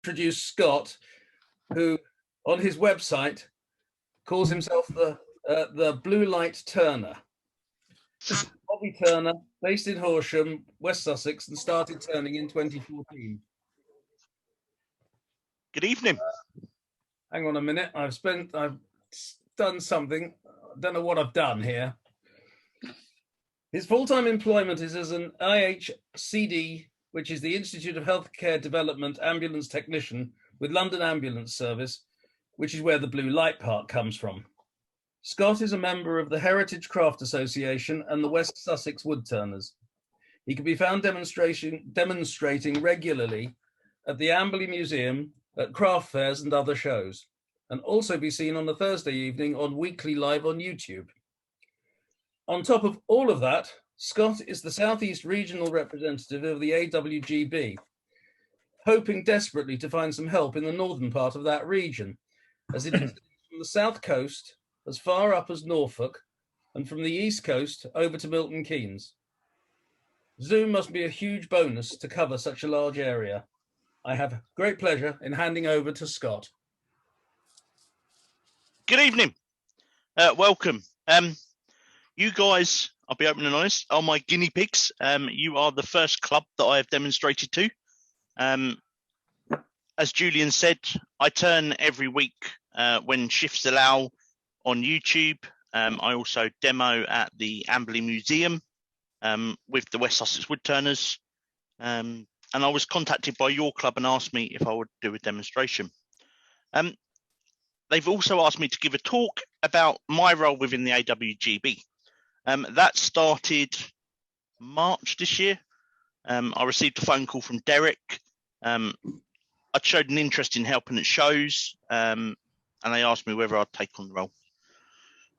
introduce Scot, who on his website calls himself the Blue Light Turner. Bobby Turner, based in Horsham, West Sussex, and started turning in 2014. Good evening. Hang on a minute. I've done something. I don't know what I've done here. His full-time employment is as an IHCD, which is the Institute of Healthcare Development ambulance technician with London Ambulance Service, which is where the blue light part comes from. Scot is a member of the Heritage Craft Association and the West Sussex Woodturners. He can be found demonstrating regularly at the Awgb Museum, at craft fairs and other shows, and also be seen on a Thursday evening on Weekly Live on YouTube. On top of all of that, Scot is the Southeast Regional Representative of the Awgb, hoping desperately to find some help in the northern part of that region, as it is from the south coast as far up as Norfolk, and from the east coast over to Milton Keynes. Zoom must be a huge bonus to cover such a large area. I have great pleasure in handing over to Scot. Good evening. Welcome. You guys, I'll be open and honest, are my guinea pigs. You are the first club that I have demonstrated to. As Julian said, I turn every week when shifts allow on YouTube. I also demo at the Awgb Museum with the West Sussex Woodturners. And I was contacted by your club and asked me if I would do a demonstration. They've also asked me to give a talk about my role within the Awgb. That started March this year. I received a phone call from Derek. I showed an interest in helping at shows, and they asked me whether I'd take on the role.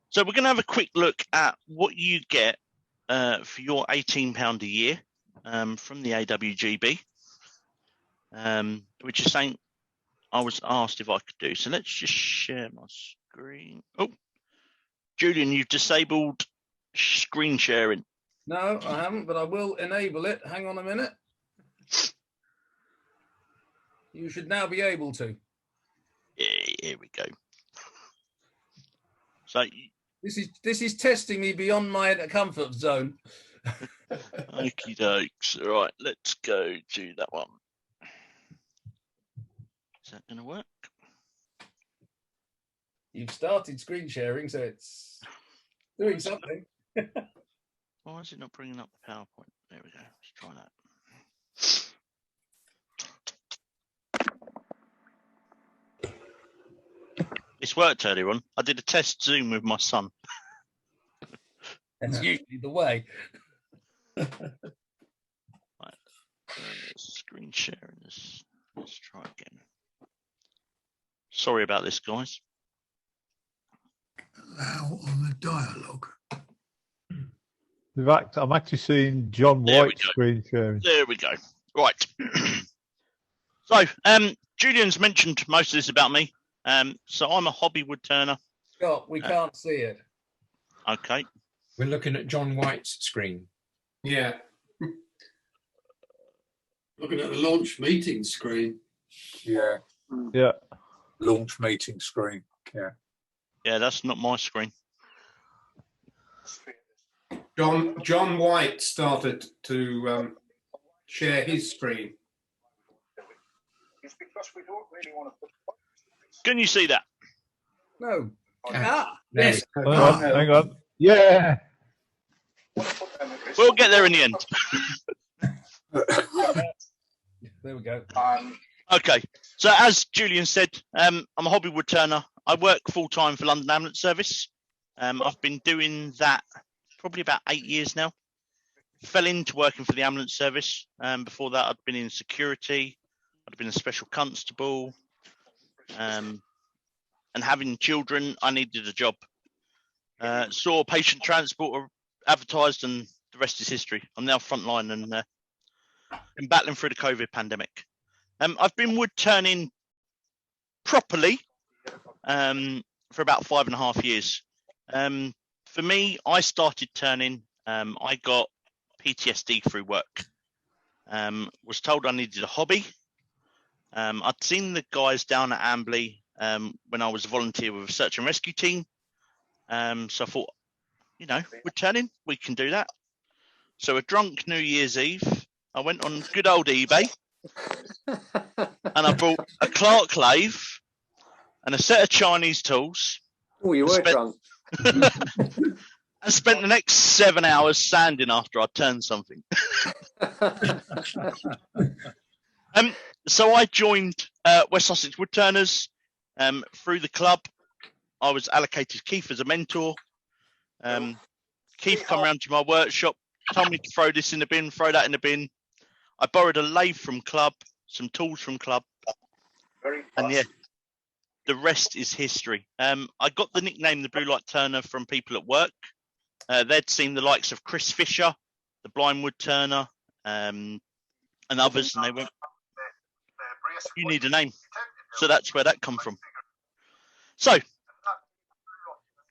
So we're going to have a quick look at what you get for your £18 a year from the Awgb, which is something I was asked if I could do. So let's just share my screen. Oh, Julian, you've disabled screen sharing. No, I haven't, but I will enable it. Hang on a minute. You should now be able to. Here we go. So this is testing me beyond my comfort zone. okie dokes. All right, let's go to that one. Is that going to work? You've started screen sharing, so it's doing something. Why is it not bringing up the PowerPoint? There we go. Let's try that. This worked earlier on. I did a test Zoom with my son. That's usually the way. Right. Screen sharing this. Let's try again. Sorry about this, guys. Allow on the dialogue. I'm actually seeing John White's screen sharing. There we go. Right. So, Julian's mentioned most of this about me. So I'm a hobby woodturner. Scott, we can't see it. Okay. We're looking at John White's screen. Yeah. Looking at the launch meeting screen. Yeah. Yeah. Launch meeting screen. Yeah. Yeah, that's not my screen. John White started to share his screen. Can you see that? No. Yes. Hang on. Yeah. We'll get there in the end. There we go. Okay. So as Julian said, I'm a hobby woodturner. I work full-time for London Ambulance Service. I've been doing that probably about 8 years now. Fell into working for the ambulance service. Before that, I'd been in security. I'd been a special constable. And having children, I needed a job. Saw patient transport advertised, and the rest is history. I'm now frontline and been battling through the COVID pandemic. I've been wood turning properly for about 5.5 years. For me, I started turning. I got PTSD through work. Was told I needed a hobby. I'd seen the guys down at Ambley when I was a volunteer with a search and rescue team. So I thought, you know, wood turning, we can do that. So a drunk New Year's Eve, I went on good old eBay and I bought a Clark lathe and a set of Chinese tools. Oh, you were drunk. I spent the next 7 hours sanding after I turned something. So I joined West Sussex Woodturners through the club. I was allocated Keith as a mentor. Keith come round to my workshop, told me to throw this in the bin, throw that in the bin. I borrowed a lathe from club, some tools from club, and yeah, the rest is history. I got the nickname the Blue Light Turner from people at work. They'd seen the likes of Chris Fisher, the blind wood turner, and others, and they went, "You need a name." So that's where that come from. So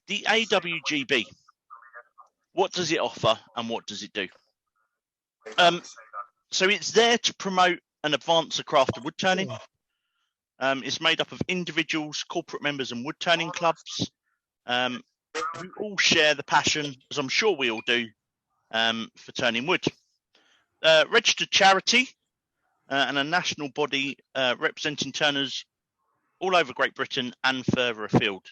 the AWGB, what does it offer and what does it do? So it's there to promote and advance the craft of wood turning. It's made up of individuals, corporate members and wood turning clubs who all share the passion, as I'm sure we all do, for turning wood. Registered charity and a national body representing turners all over Great Britain and further afield.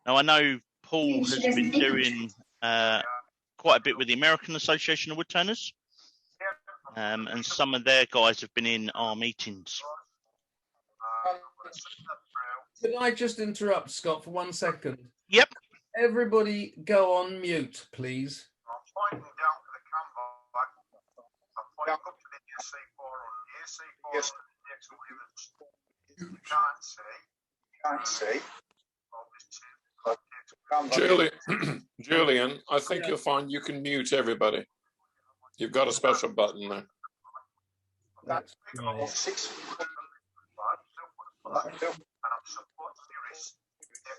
Now, I know Paul has been doing quite a bit with the American Association of Woodturners, and some of their guys have been in our meetings. Could I just interrupt, Scott, for 1 second? Yep. Everybody go on mute, please. I'm pointing down to the camera. I'm pointing up to the year C4 on year C4 yes. The you can't see. Julian, I think you'll find you can mute everybody. You've got a special button there. That's nice.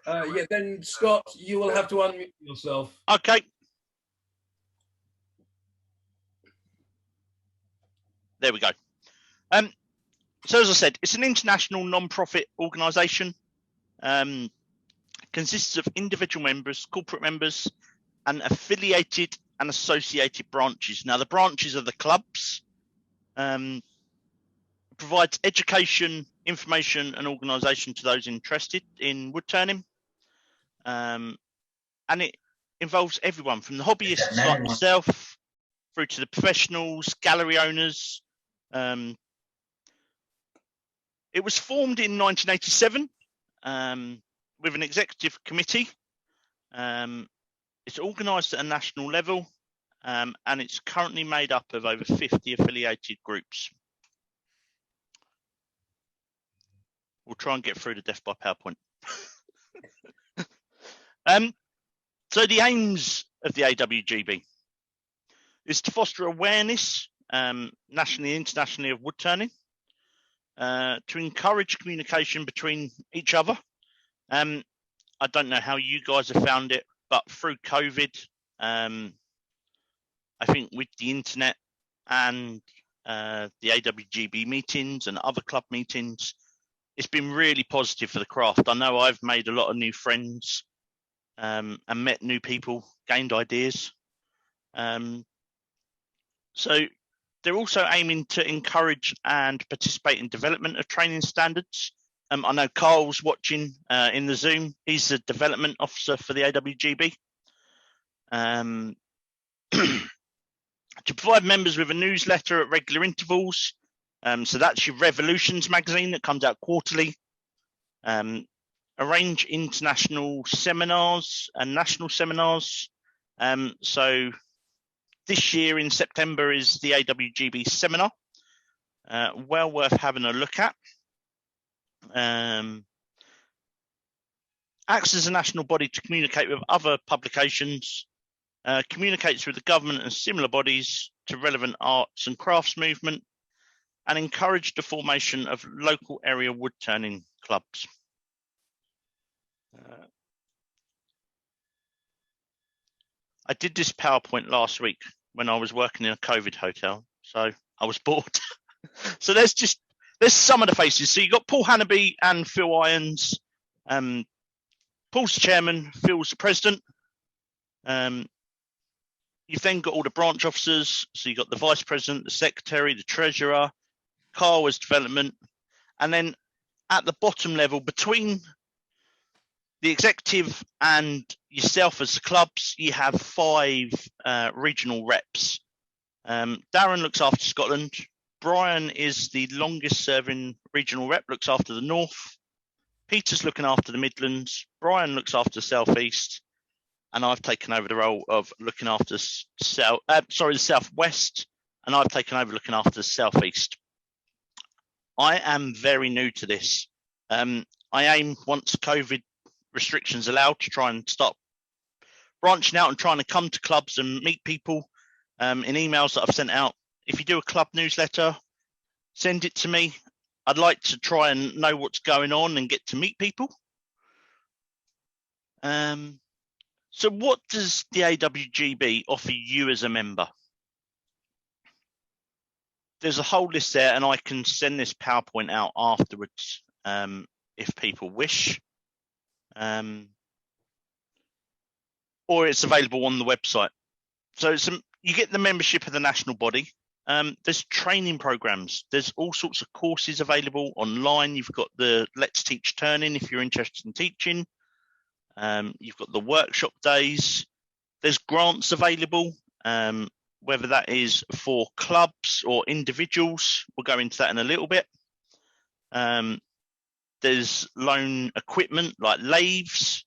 Yeah, then Scott, you will have to unmute yourself. Okay. There we go. So as I said, it's an international non-profit organisation. Consists of individual members, corporate members, and affiliated and associated branches. Now, the branches are the clubs. Provides education, information, and organisation to those interested in wood turning. And it involves everyone from the hobbyists like myself through to the professionals, gallery owners. It was formed in 1987 with an executive committee. It's organised at a national level, and it's currently made up of over 50 affiliated groups. We'll try and get through to death by PowerPoint. So the aims of the AWGB is to foster awareness nationally and internationally of wood turning, to encourage communication between each other. I don't know how you guys have found it, but through COVID, I think with the internet and the AWGB meetings and other club meetings, it's been really positive for the craft. I know I've made a lot of new friends and met new people, gained ideas. So they're also aiming to encourage and participate in development of training standards. I know Carl's watching in the Zoom. He's the development officer for the AWGB. To provide members with a newsletter at regular intervals. So that's your Revolutions magazine that comes out quarterly. Arrange international seminars and national seminars. So this year in September is the AWGB Seminar. Well worth having a look at. Acts as a national body to communicate with other publications. Communicates with the government and similar bodies to relevant arts and crafts movement, and encourage the formation of local area wood turning clubs. I did this PowerPoint last week when I was working in a COVID hotel, so I was bored. So there's just there's some of the faces. So you've got Paul Hannaby and Phil Irons. Paul's the chairman, Phil's the president. You've then got all the branch officers. So you've got the vice president, the secretary, the treasurer, Carl as development. And then at the bottom level, between the executive and yourself as the clubs, you have 5 regional reps. Darren looks after Scotland. Brian is the longest serving regional rep, looks after the North. Peter's looking after the Midlands. Brian looks after the South East. And I've taken over the role of looking after the South West. And I've taken over looking after the South East. I am very new to this. I aim, once COVID restrictions allowed, to try and start branching out and trying to come to clubs and meet people in emails that I've sent out. If you do a club newsletter, send it to me. I'd like to try and know what's going on and get to meet people. So what does the AWGB offer you as a member? There's a whole list there, and I can send this PowerPoint out afterwards if people wish. Or it's available on the website. So you get the membership of the national body. There's training programs. There's all sorts of courses available online. You've got the Let's Teach Turning if you're interested in teaching. You've got the workshop days. There's grants available, whether that is for clubs or individuals. We'll go into that in a little bit. There's loan equipment like lathes.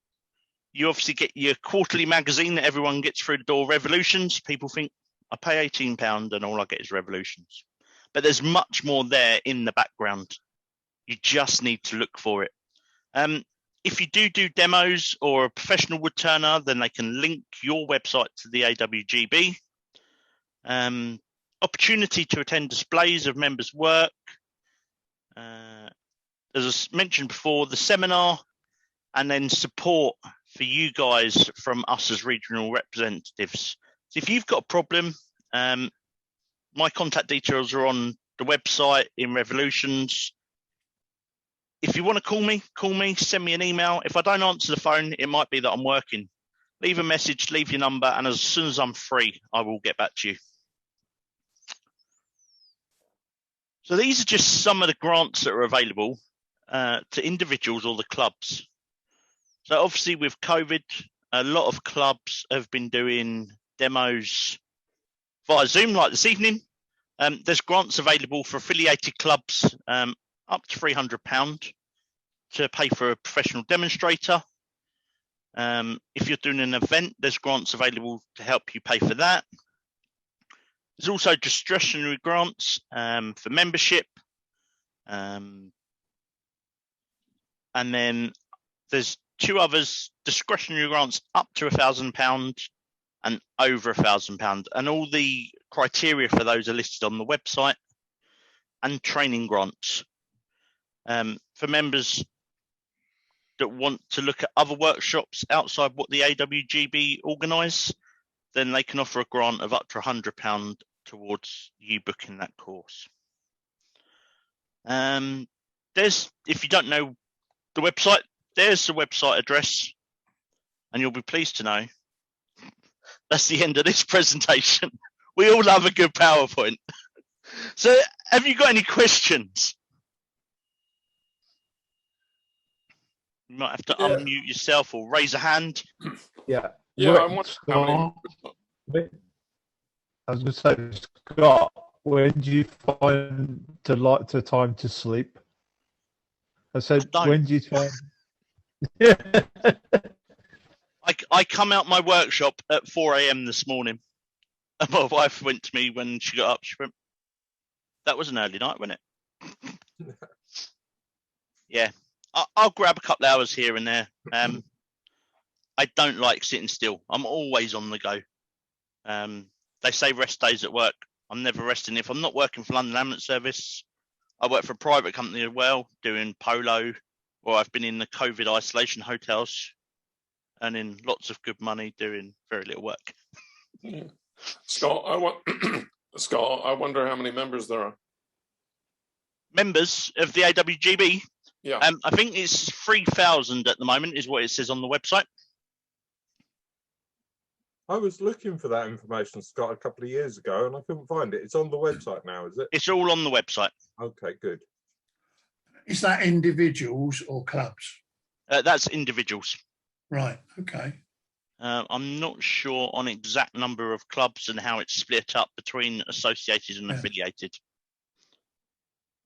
You obviously get your quarterly magazine that everyone gets through the door, Revolutions. People think, I pay £18 and all I get is Revolutions. But there's much more there in the background. You just need to look for it. If you do demos or a professional wood turner, then they can link your website to the AWGB. Opportunity to attend displays of members' work. As I mentioned before, the seminar, and then support for you guys from us as regional representatives. So if you've got a problem, my contact details are on the website in Revolutions. If you want to call me, send me an email. If I don't answer the phone, it might be that I'm working. Leave a message, leave your number, and as soon as I'm free, I will get back to you. So these are just some of the grants that are available to individuals or the clubs. So obviously with COVID, a lot of clubs have been doing demos via Zoom, like this evening. There's grants available for affiliated clubs up to £300 to pay for a professional demonstrator. If you're doing an event, there's grants available to help you pay for that. There's also discretionary grants for membership. And then there's 2 others, discretionary grants up to £1,000 and over £1,000. And all the criteria for those are listed on the website. And training grants. For members that want to look at other workshops outside what the AWGB organise, then they can offer a grant of up to £100 towards you booking that course. If you don't know the website, there's the website address, and you'll be pleased to know that's the end of this presentation. We all love a good PowerPoint. So have you got any questions? You might have to unmute yourself or raise a hand. Yeah. Yeah, I want how many. I was going to say, Scott, when do you find the time to sleep? I said, when do you find? I come out my workshop at 4 a.m. this morning. And my wife went to me when she got up. She went, that was an early night, wasn't it? Yeah. I'll grab a couple of hours here and there. I don't like sitting still. I'm always on the go. They say rest days at work. I'm never resting. If I'm not working for London Ambulance Service, I work for a private company as well, doing polo, or I've been in the COVID isolation hotels, earning lots of good money, doing very little work. Scott, Scott, I wonder how many members there are. members of the AWGB. Yeah. I think it's 3,000 at the moment is what it says on the website. I was looking for that information, Scott, a couple of years ago, and I couldn't find it. It's on the website now, is it? It's all on the website. Okay, good. Is that individuals or clubs? That's individuals. Right. Okay. I'm not sure on exact number of clubs and how it's split up between associated and affiliated.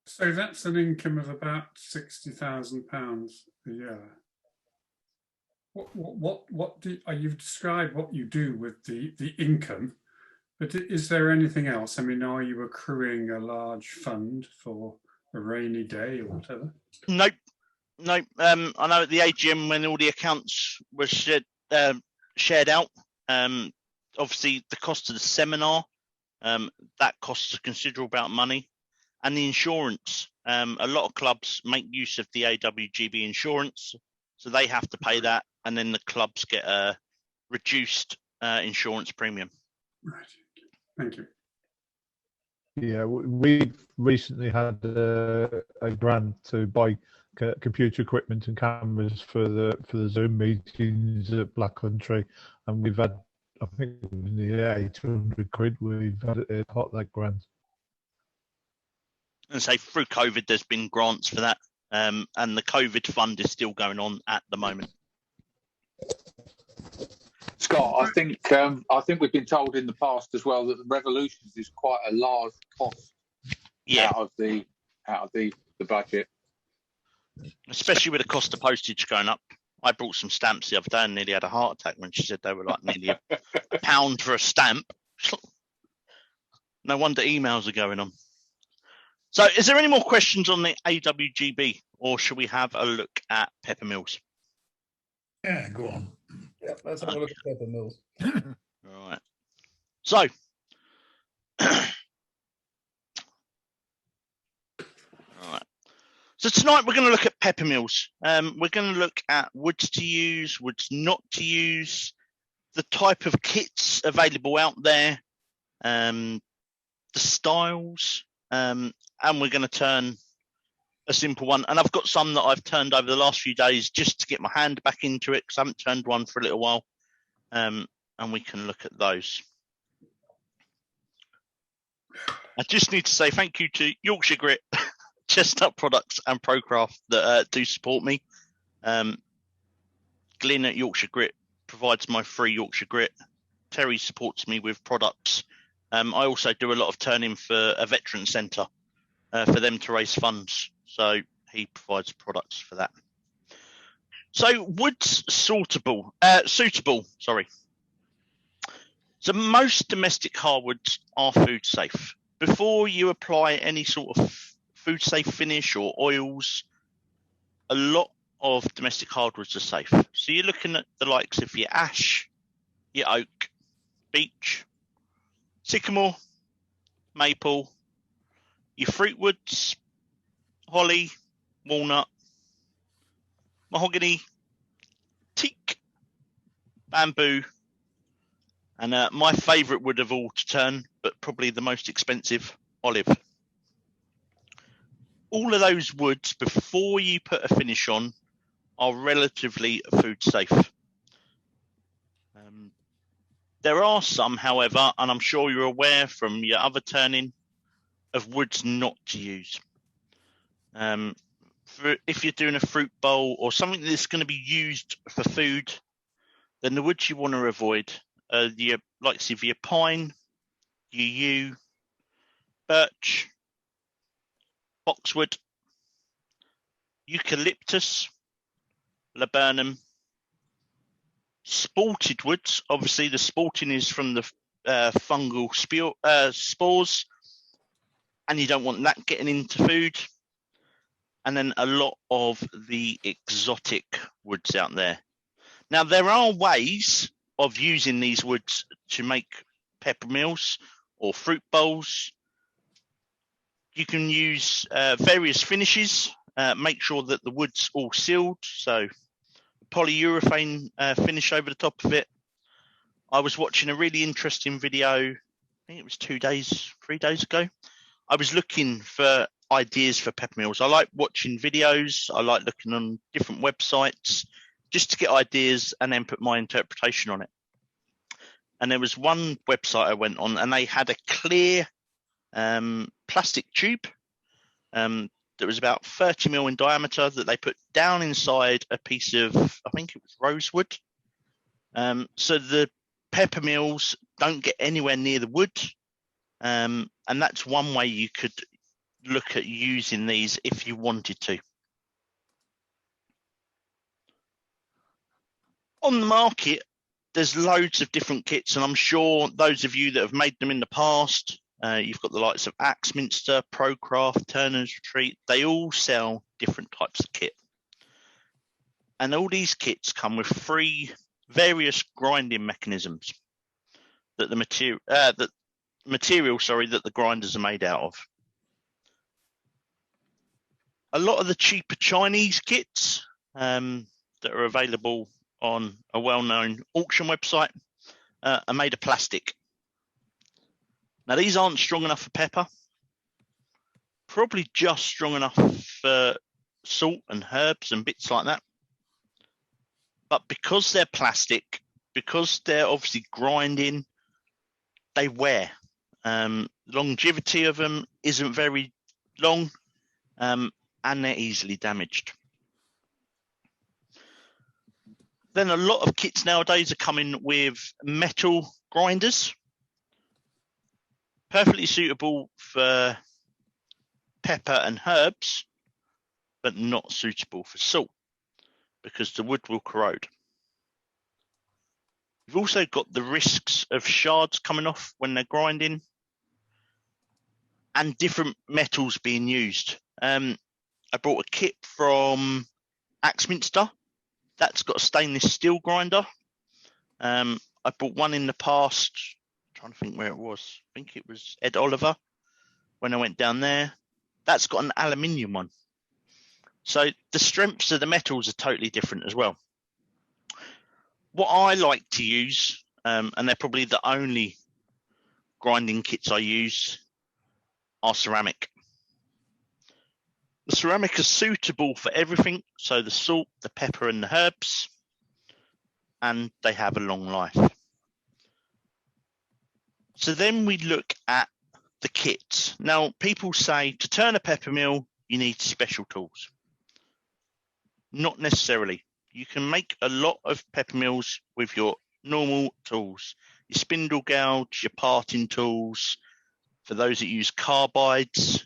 So that's an income of about £60,000 a year. What do you've described what you do with the income, but is there anything else? I mean, are you accruing a large fund for a rainy day or whatever? Nope. I know at the AGM when all the accounts were shared out, obviously the cost of the seminar, that costs a considerable amount of money, and the insurance. A lot of clubs make use of the AWGB insurance, so they have to pay that, and then the clubs get a reduced insurance premium. Right. Thank you. Yeah, we've recently had a grant to buy computer equipment and cameras for the Zoom meetings at Black Country, and we've had, I think, nearly 800 quid. We've had it hot, that grant. And say through COVID, there's been grants for that, and the COVID fund is still going on at the moment. Scott, I think we've been told in the past as well that the Revolutions is quite a large cost out of the budget, especially with the cost of postage going up. I bought some stamps the other day and nearly had a heart attack when she said they were like nearly a pound for a stamp. No wonder emails are going on. So is there any more questions on the AWGB, or should we have a look at Peppermills? Yeah, go on. Yeah, let's have a look at Peppermills. Right. So, right. So tonight we're going to look at Peppermills. We're going to look at woods to use, woods not to use, the type of kits available out there, the styles, and we're going to turn a simple one. And I've got some that I've turned over the last few days just to get my hand back into it because I haven't turned one for a little while. And we can look at those. I just need to say thank you to Yorkshire Grit, Chestnut Products and Procraft that do support me. Glyn at Yorkshire Grit provides my free Yorkshire Grit. Terry supports me with products. I also do a lot of turning for a veteran centre for them to raise funds. So he provides products for that. So woods suitable. So most domestic hardwoods are food safe. Before you apply any sort of food safe finish or oils, a lot of domestic hardwoods are safe. So you're looking at the likes of your ash, your oak, beech, sycamore, maple, your fruit woods, holly, walnut, mahogany, teak, bamboo, and my favourite wood of all to turn, but probably the most expensive, olive. All of those woods, before you put a finish on, are relatively food safe. There are some, however, and I'm sure you're aware from your other turning, of woods not to use. If you're doing a fruit bowl or something that's going to be used for food, then the woods you want to avoid are your likes of your pine, your yew, birch, boxwood, eucalyptus, laburnum, sported woods. Obviously, the sporting is from the fungal spores, and you don't want that getting into food. And then a lot of the exotic woods out there. Now, there are ways of using these woods to make peppermills or fruit bowls. You can use various finishes. Make sure that the wood's all sealed. So polyurethane finish over the top of it. I was watching a really interesting video. I think it was 3 days ago. I was looking for ideas for Peppermills. I like watching videos. I like looking on different websites just to get ideas and then put my interpretation on it. And there was one website I went on, and they had a clear plastic tube that was about 30 mil in diameter that they put down inside a piece of, I think it was rosewood. So the Peppermills don't get anywhere near the wood. And that's one way you could look at using these if you wanted to. On the market, there's loads of different kits, and I'm sure those of you that have made them in the past, you've got the likes of Axminster, Procraft, Turner's Retreat, they all sell different types of kit. And all these kits come with 3 various grinding mechanisms that the material that the grinders are made out of. A lot of the cheaper Chinese kits that are available on a well-known auction website are made of plastic. Now, these aren't strong enough for pepper, probably just strong enough for salt and herbs and bits like that. But because they're plastic, because they're obviously grinding, they wear. Longevity of them isn't very long, and they're easily damaged. Then a lot of kits nowadays are coming with metal grinders, perfectly suitable for pepper and herbs, but not suitable for salt because the wood will corrode. You've also got the risks of shards coming off when they're grinding and different metals being used. I bought a kit from Axminster. That's got a stainless steel grinder. I bought one in the past, I'm trying to think where it was. I think it was Ed Oliver when I went down there. That's got an aluminium one. So the strengths of the metals are totally different as well. What I like to use, and they're probably the only grinding kits I use, are ceramic. The ceramic is suitable for everything, so the salt, the pepper and the herbs, and they have a long life. So then we look at the kits. Now, people say to turn a Peppermill, you need special tools. Not necessarily. You can make a lot of Peppermills with your normal tools, your spindle gouge, your parting tools. For those that use carbides,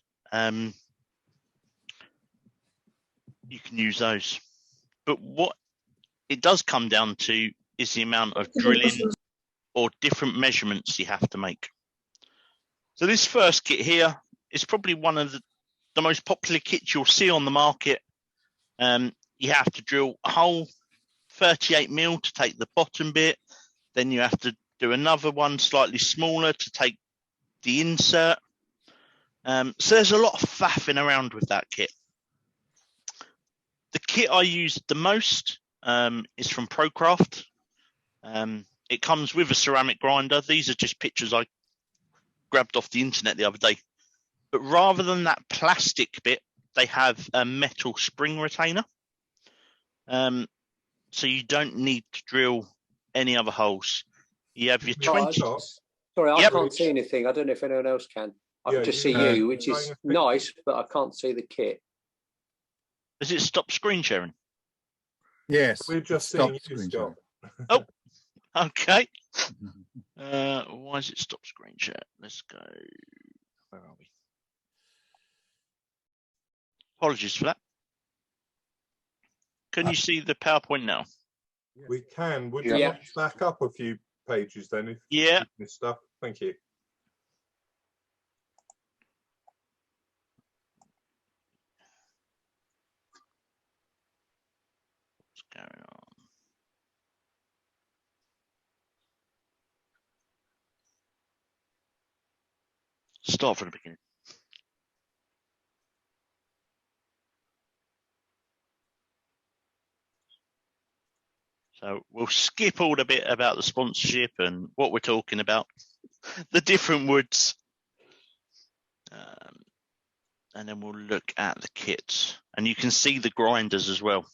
you can use those. But what it does come down to is the amount of drilling or different measurements you have to make. So this first kit here is probably one of the most popular kits you'll see on the market. You have to drill a hole 38 mil to take the bottom bit. Then you have to do another one slightly smaller to take the insert. So there's a lot of faffing around with that kit. The kit I use the most is from Procraft. It comes with a ceramic grinder. These are just pictures I grabbed off the internet the other day. But rather than that plastic bit, they have a metal spring retainer. So you don't need to drill any other holes. You have your 20. Sorry, I can't see anything. I don't know if anyone else can. I can just see you, which is nice, but I can't see the kit. Has it stopped screen sharing? Yes. We're just seeing you, Scott. Oh, okay. Why has it stopped screen share? Let's go. Where are we? Apologies for that. Can you see the PowerPoint now? We can. Would you like to back up a few pages then? If you this stuff. Thank you. What's going on? Start from the beginning. So we'll skip all the bit about the sponsorship and what we're talking about, the different woods. and then we'll look at the kits, and you can see the grinders as well.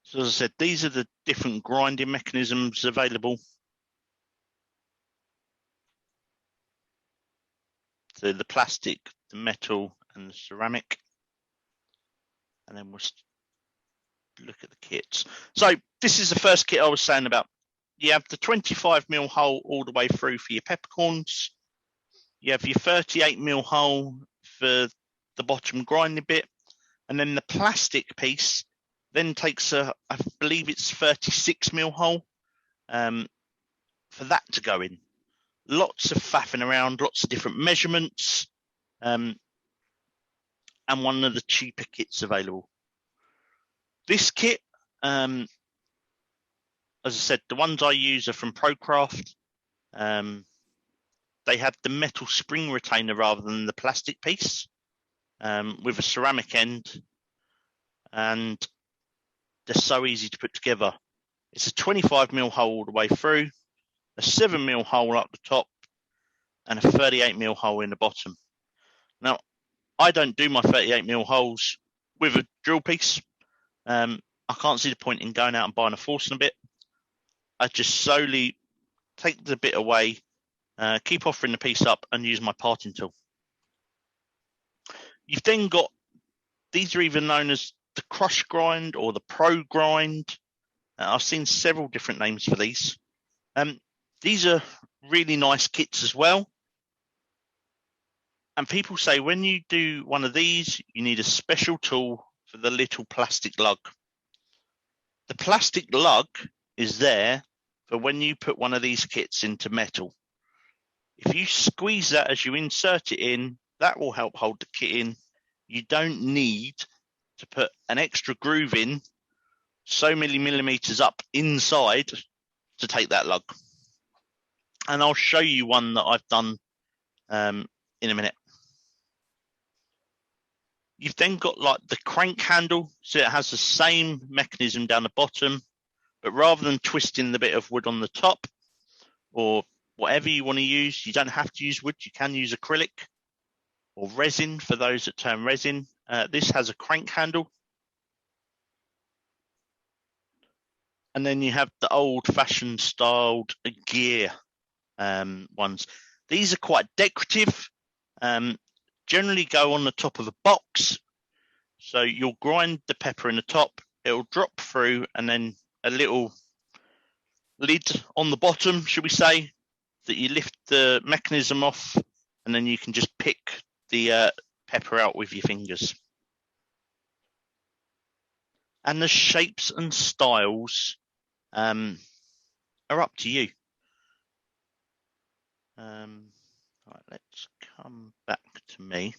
So as I said, these are the different grinding mechanisms available. So the plastic, the metal, and the ceramic. And then we'll look at the kits. So this is the first kit I was saying about. You have the 25mm hole all the way through for your peppercorns. You have your 38mm hole for the bottom grinding bit. And then the plastic piece then takes I believe it's 36mm hole for that to go in. Lots of faffing around, lots of different measurements, and one of the cheaper kits available. This kit, as I said, the ones I use are from Procraft. They have the metal spring retainer rather than the plastic piece with a ceramic end, and they're so easy to put together. It's a 25mm hole all the way through, a 7mm hole up the top, and a 38mm hole in the bottom. Now, I don't do my 38mm holes with a drill piece. I can't see the point in going out and buying a Forstner bit. I just slowly take the bit away, keep offering the piece up, and use my parting tool. You've then got, these are either known as the crush grind or the pro grind. I've seen several different names for these. These are really nice kits as well. And people say when you do one of these, you need a special tool for the little plastic lug. The plastic lug is there for when you put one of these kits into metal. If you squeeze that as you insert it in, that will help hold the kit in. You don't need to put an extra groove in so many millimeters up inside to take that lug. And I'll show you one that I've done in a minute. You've then got like the crank handle, so it has the same mechanism down the bottom, but rather than twisting the bit of wood on the top or whatever you want to use, you don't have to use wood. You can use acrylic or resin for those that turn resin. This has a crank handle. And then you have the old-fashioned styled gear ones. These are quite decorative. Generally go on the top of a box. So you'll grind the pepper in the top. It'll drop through, and then a little lid on the bottom, should we say, that you lift the mechanism off, and then you can just pick the pepper out with your fingers. And the shapes and styles are up to you. Right, let's come back to me,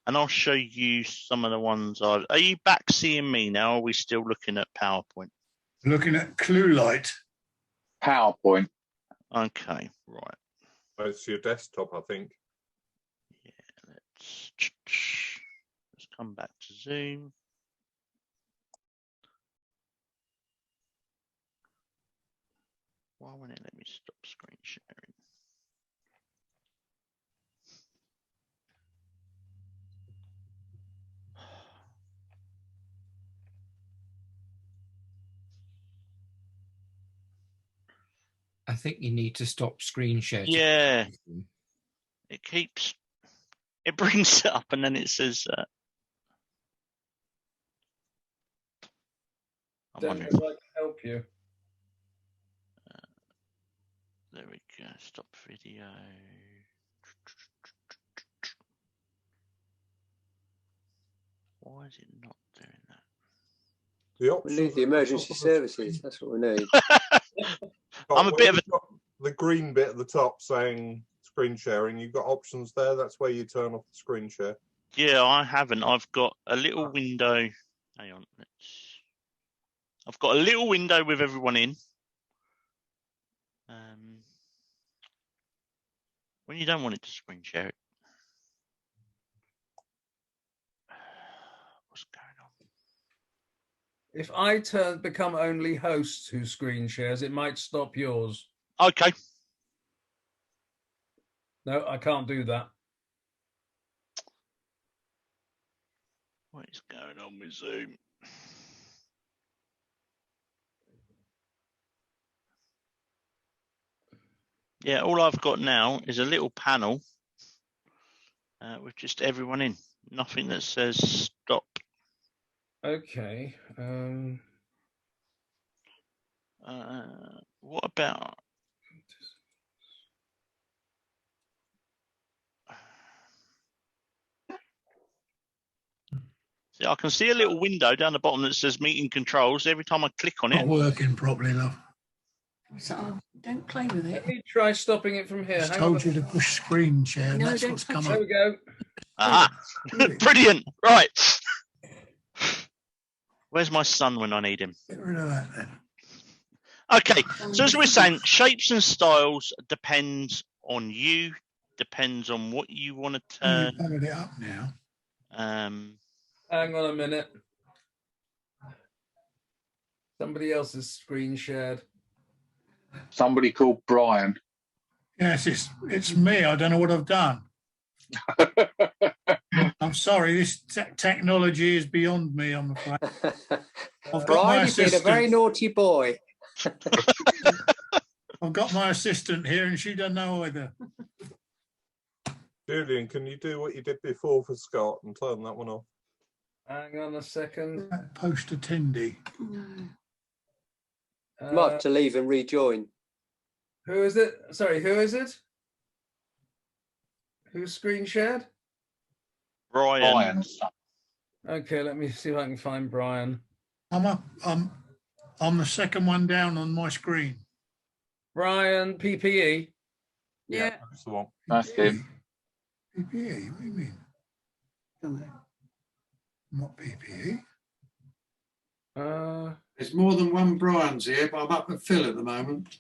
and I'll show you some of the ones I've. Are you back seeing me now? Or are we still looking at PowerPoint? Looking at Clue Light. PowerPoint. Okay, right. It's your desktop, I think. Yeah, let's come back to Zoom. Why won't it let me stop screen sharing? I think you need to stop screen sharing. Yeah, it brings it up, and then it says, I'm wondering if I can help you. There we go, stop video. Why is it not doing that? We need the emergency services. That's what we need. I'm a bit of a... The green bit at the top saying screen sharing, you've got options there. That's where you turn off the screen share. Yeah, I haven't. I've got a little window. Hang on. I've got a little window with everyone in. When you don't want it to screen share it. If I become only hosts who screen shares, it might stop yours. Okay. No, I can't do that. What is going on with Zoom? Yeah, all I've got now is a little panel with just everyone in. Nothing that says stop. Okay. What about? See, I can see a little window down the bottom that says meeting controls. Every time I click on it, Not working properly, love. So don't play with it. Let me try stopping it from here. Just Hang told on. you to push screen share. No, That's don't what's touch come There up. we go. aha, brilliant. Right, where's my son when I need him? Get rid of that then. Okay, so as we're saying, shapes and styles depends on you, depends on what you want to turn. You've covered it up now. Hang on a minute. Somebody else's screen shared. Somebody called Brian. Yes, it's me. I don't know what I've done. I'm sorry. This technology is beyond me, I'm afraid. I've got my Brian, you've been a assistant. very naughty boy. I've got my assistant here, and she doesn't know either. Julian, can you do what you did before for Scott and turn that one off? Hang on a second. Post attendee. Might have to leave and rejoin. Who is it? Sorry, who is it? Who's screen shared? Brian. Okay, let me see if I can find Brian. I'm the second one down on my screen. Brian, PPE. Yeah. That's the one. That's him. PPE? What do you mean? Not PPE. There's more than one Brian's here, but I'm up at Phil at the moment.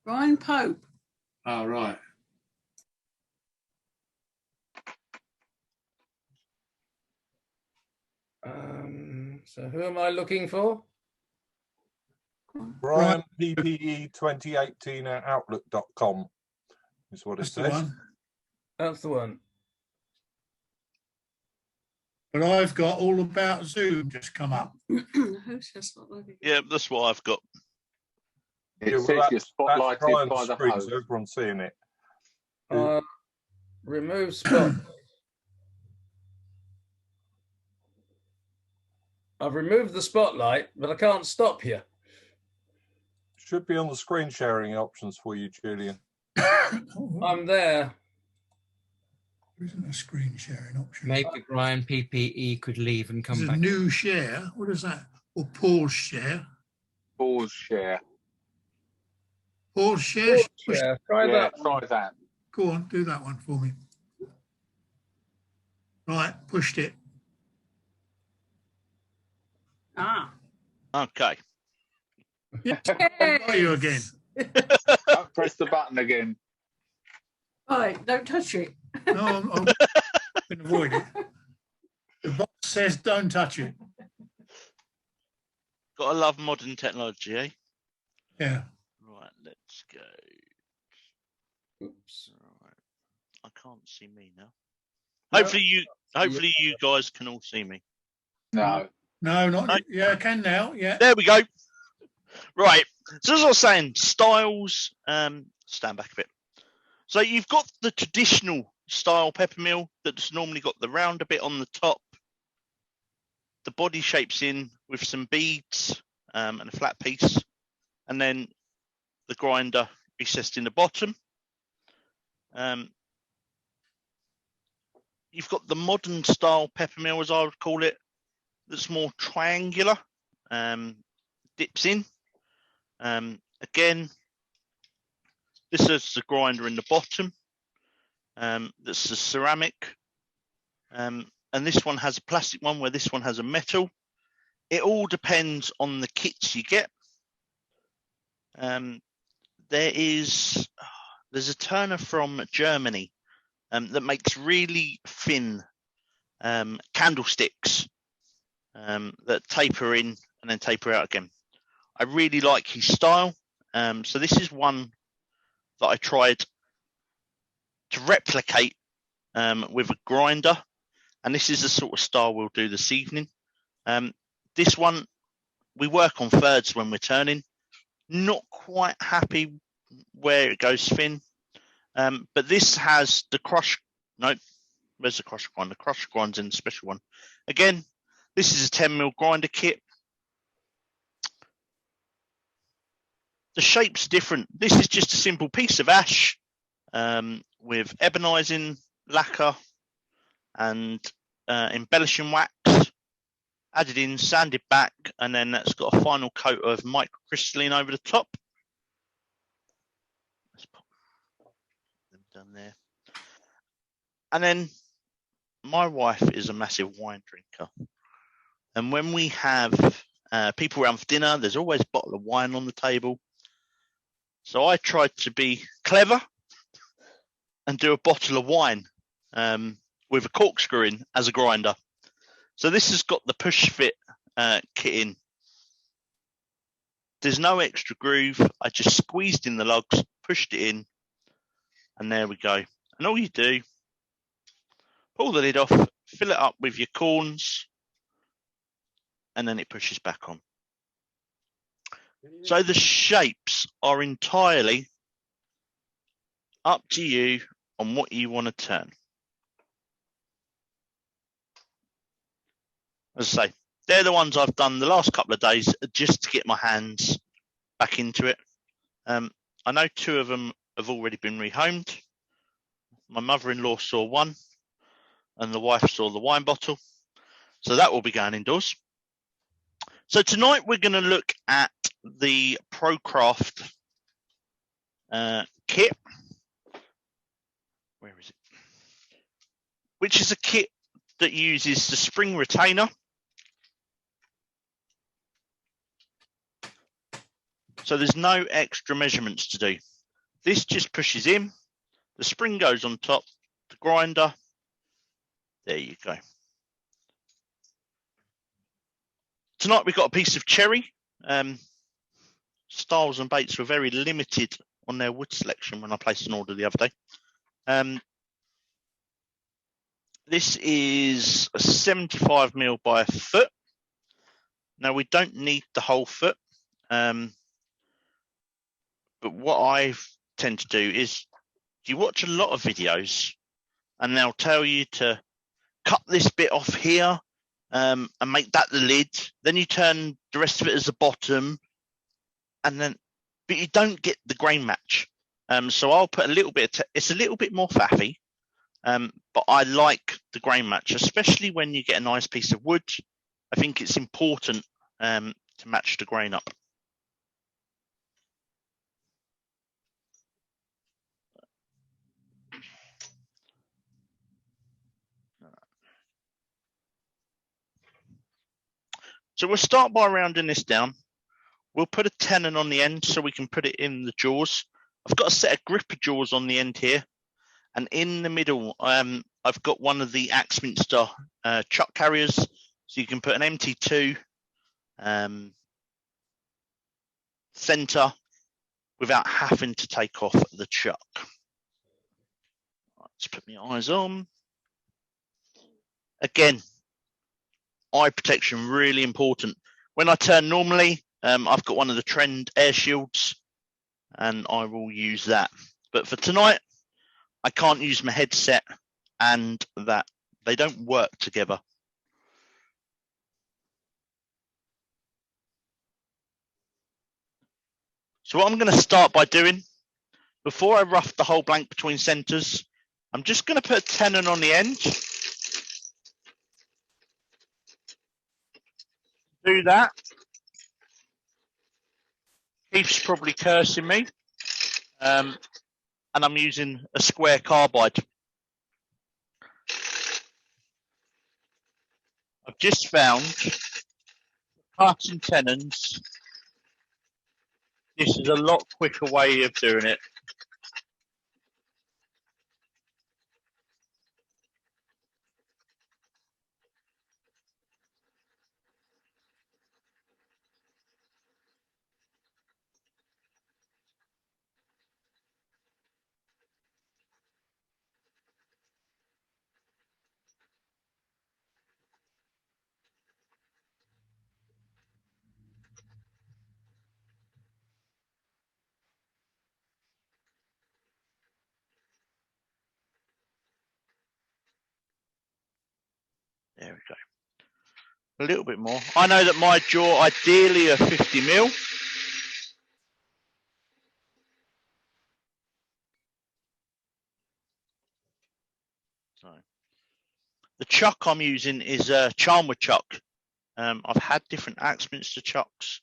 Brian Pope. Oh, right. So who am I looking for? Brian PPE 2018 at outlook.com is what it That's the says. one. That's the one. But I've got all about Zoom just come up. Who's just not loading? Yeah, that's what I've got. It Yeah, says well, you're that's spotlighted Brian's by the screen, host. so everyone's seeing it. Remove spot. I've removed the spotlight, but I can't stop here. Should be on the screen sharing options for you, Julian. I'm there. There isn't a screen sharing option. Maybe Brian PPE could leave and come There's a back. new share. What is that? Or pause share? Pause share. Pause share? Yeah, try Yeah, that. try that. Go on, do that one for me. Right, pushed it. Ah. Okay. I've got you again. Press the button again. Right, don't touch it. No, I can avoid it. The box says don't touch it. Gotta love modern technology, eh? Yeah. Right, let's go. Oops. Right. I can't see me now. Hopefully you guys can all see me. No. No, not yeah, I can now. Yeah. There we go. Right. So as I was saying, styles, stand back a bit. So you've got the traditional style Peppermill that's normally got the rounder bit on the top, the body shapes in with some beads and a flat piece, and then the grinder recessed in the bottom. You've got the modern style Peppermill, as I would call it, that's more triangular, dips in. Again, this is the grinder in the bottom. That's the ceramic. And this one has a plastic one where this one has a metal. It all depends on the kits you get. There's a turner from Germany that makes really thin candlesticks. that taper in and then taper out again. I really like his style. So this is one that I tried to replicate with a grinder, and this is the sort of style we'll do this evening. This one, we work on thirds when we're turning. Not quite happy where it goes thin, but this has the crush. No, where's the crush grind? The crush grind's in the special one. Again, this is a 10mm grinder kit. The shape's different. This is just a simple piece of ash with ebonizing lacquer and embellishing wax, added in, sanded back, and then that's got a final coat of microcrystalline over the top. Let's pop them down there. And then my wife is a massive wine drinker. And when we have people around for dinner, there's always a bottle of wine on the table. So I tried to be clever and do a bottle of wine with a corkscrew in as a grinder. So this has got the push fit kit in. There's no extra groove. I just squeezed in the lugs, pushed it in, and there we go. And all you do, pull the lid off, fill it up with your corns, and then it pushes back on. So the shapes are entirely up to you on what you want to turn. As I say, they're the ones I've done the last couple of days just to get my hands back into it. I know 2 of them have already been rehomed. My mother-in-law saw one and the wife saw the wine bottle. So that will be going indoors. So tonight we're going to look at the Procraft kit. Where is it? Which is a kit that uses the spring retainer. So there's no extra measurements to do. This just pushes in, the spring goes on top, the grinder. There you go. Tonight we've got a piece of cherry. Styles and Baits were very limited on their wood selection when I placed an order the other day. This is a 75mm by a foot. Now we don't need the whole foot, but what I tend to do is you watch a lot of videos and they'll tell you to cut this bit off here and make that the lid. Then you turn the rest of it as the bottom, and then, but you don't get the grain match. So I'll put a little bit. It's a little bit more faffy, but I like the grain match, especially when you get a nice piece of wood. I think it's important to match the grain up. So we'll start by rounding this down. We'll put a tenon on the end so we can put it in the jaws. I've got a set of gripper jaws on the end here. And in the middle, I've got one of the Axminster chuck carriers. So you can put an MT2 center without having to take off the chuck. Let's put my eyes on. Again, eye protection, really important. When I turn normally, I've got one of the Trend air shields and I will use that. But for tonight, I can't use my headset and that. They don't work together. So what I'm going to start by doing, before I rough the whole blank between centers, I'm just going to put a tenon on the end. Do that. Keith's probably cursing me. And I'm using a square carbide. I've just found cutting tenons. This is a lot quicker way of doing it. There we go. A little bit more. I know that my jaw ideally are 50 mil. So the chuck I'm using is a Charnwood chuck. I've had different Axminster chucks.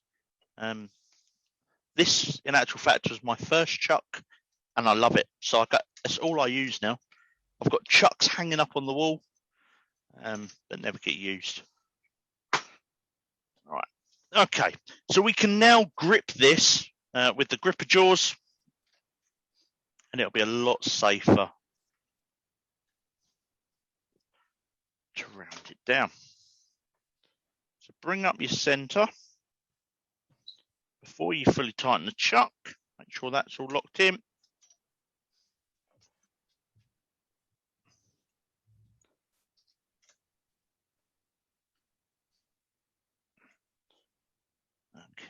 This, in actual fact, was my first chuck, and I love it. So that's all I use now. I've got chucks hanging up on the wall that never get used. All right. Okay. So we can now grip this with the gripper jaws, and it'll be a lot safer to round it down. So bring up your center. Before you fully tighten the chuck, make sure that's all locked in. Okay.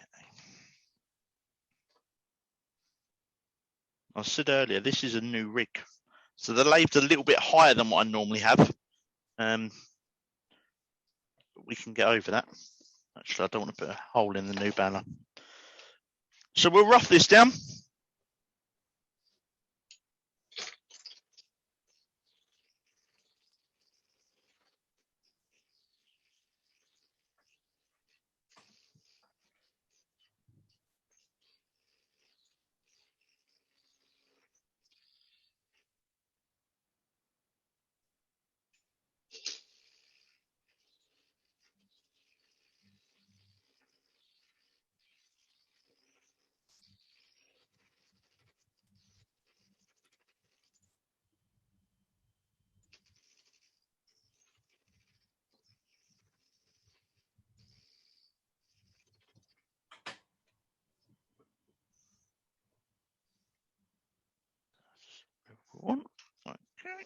I said earlier, this is a new rig. So the lathe's a little bit higher than what I normally have. But we can get over that. Actually, I don't want to put a hole in the new banner. So we'll rough this down. Okay.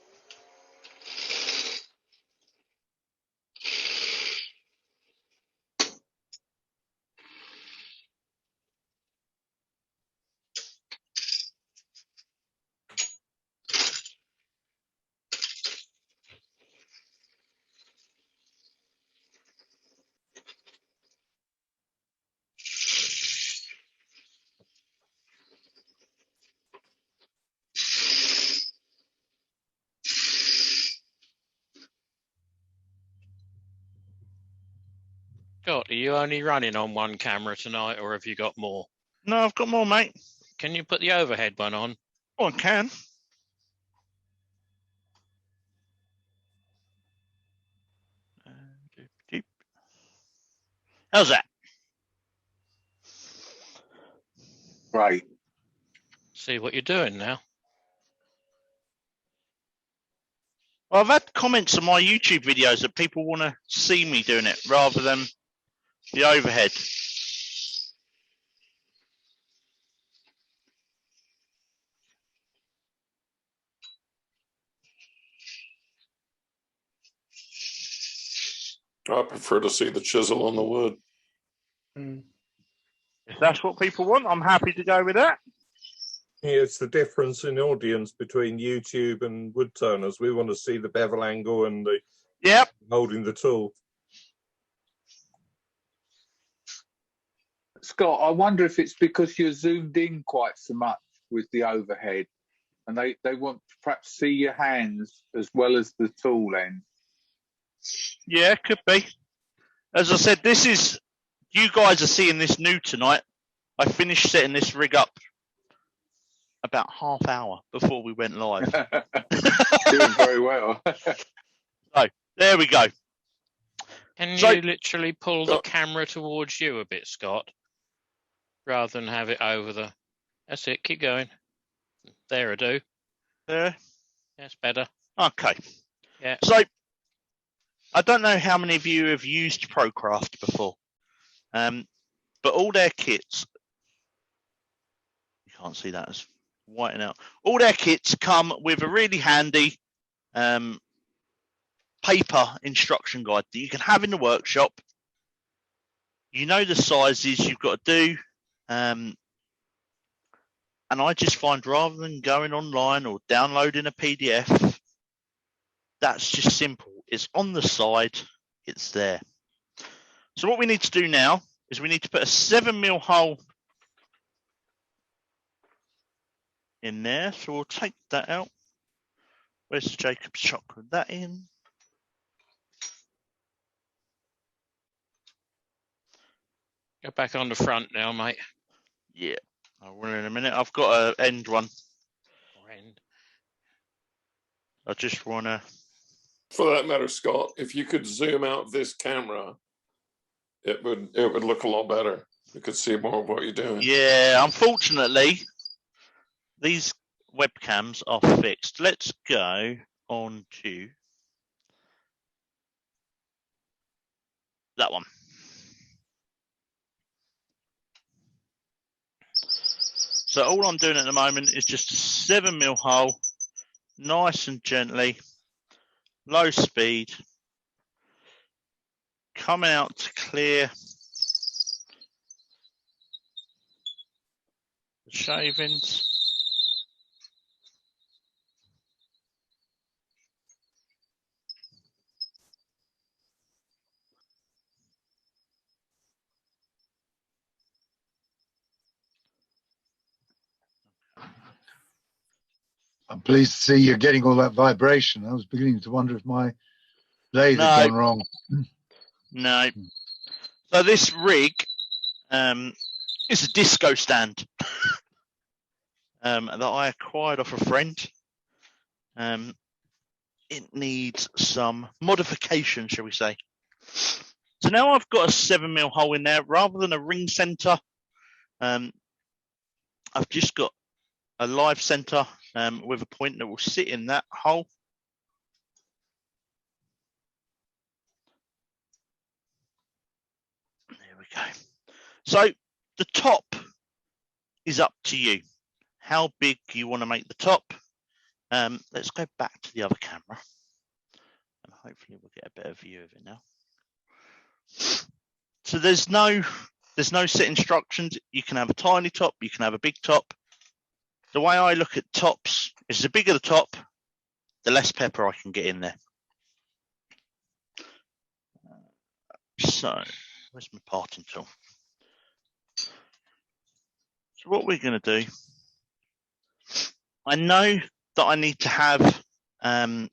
Scott, are you only running on one camera tonight, or have you got more? No, I've got more, mate. Can you put the overhead one on? Oh, I can. How's that? Great. See what you're doing now. Well, I've had comments on my YouTube videos that people want to see me doing it rather than the overhead. I prefer to see the chisel on the wood. If that's what people want, I'm happy to go with that. Yeah, it's the difference in audience between YouTube and wood turners. We want to see the bevel angle and the holding the tool. Scott, I wonder if it's because you're zoomed in quite so much with the overhead, and they want to perhaps see your hands as well as the tool end. Yeah, could be. As I said, this is, you guys are seeing this new tonight. I finished setting this rig up about half hour before we went live. Doing very well. So there we go. Can you literally pull the camera towards you a bit, Scott, rather than have it over the... That's it, keep going. There I do. There? That's better. Okay. Yeah. So, I don't know how many of you have used Procraft before, but all their kits, you can't see that as whiting out, all their kits come with a really handy paper instruction guide that you can have in the workshop. You know the sizes you've got to do, and I just find rather than going online or downloading a PDF, that's just simple. It's on the side. it's there. So what we need to do now is we need to put a 7mm hole in there. So we'll take that out. Where's the Jacob's chock with that in? Go back on the front now, mate. Yeah, I will in a minute. I've got an end one. I just want to... For that matter, Scott, if you could zoom out this camera, it would look a lot better. You could see more of what you're doing. Yeah, unfortunately, these webcams are fixed. Let's go on to that one. So all I'm doing at the moment is just a 7mm hole, nice and gently, low speed, coming out to clear the shavings. I'm pleased to see you're getting all that vibration. I was beginning to wonder if my lathe had gone wrong. No. So this rig is a disco stand that I acquired off a friend. It needs some modification, shall we say. So now I've got a 7mm hole in there rather than a ring center. I've just got a live center with a point that will sit in that hole. There we go. So the top is up to you. How big you want to make the top. Let's go back to the other camera and hopefully we'll get a better view of it now. So there's no set instructions. You can have a tiny top, you can have a big top. The way I look at tops is the bigger the top, the less pepper I can get in there. So where's my parting tool? So what we're going to do, I know that I need to have, to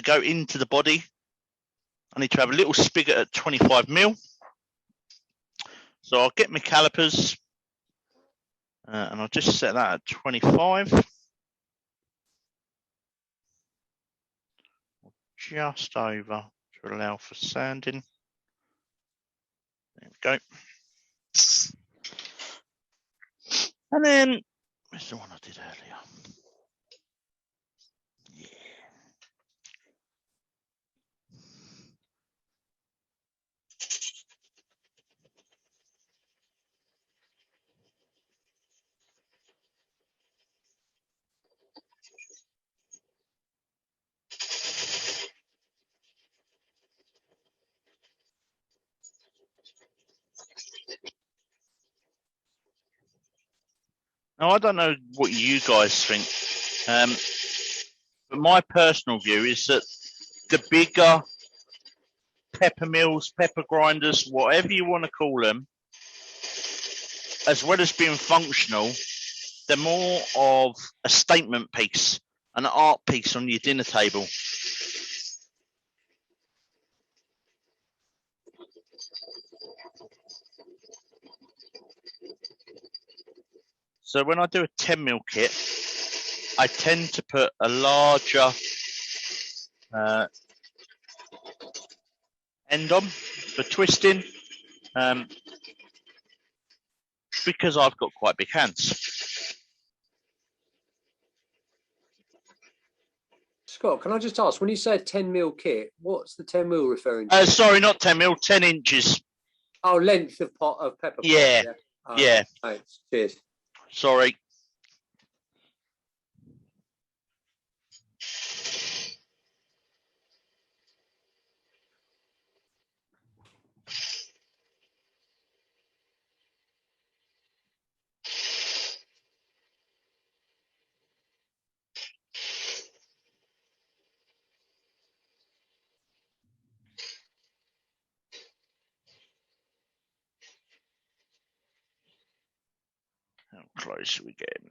go into the body, I need to have a little spigot at 25mm. So I'll get my calipers and I'll just set that at 25. Just over to allow for sanding. There we go. And then, where's the one I did earlier? Yeah. Now, I don't know what you guys think, but my personal view is that the bigger pepper mills, pepper grinders, whatever you want to call them, as well as being functional, they're more of a statement piece, an art piece on your dinner table. So when I do a 10mm kit, I tend to put a larger end on for twisting because I've got quite big hands. Scott, can I just ask, when you say a 10mm kit, what's the 10mm referring to? Sorry, not 10mm, 10 inches. Oh, length of pot of pepper pot. Yeah, Oh, yeah. Thanks. Cheers. Sorry. close are we getting?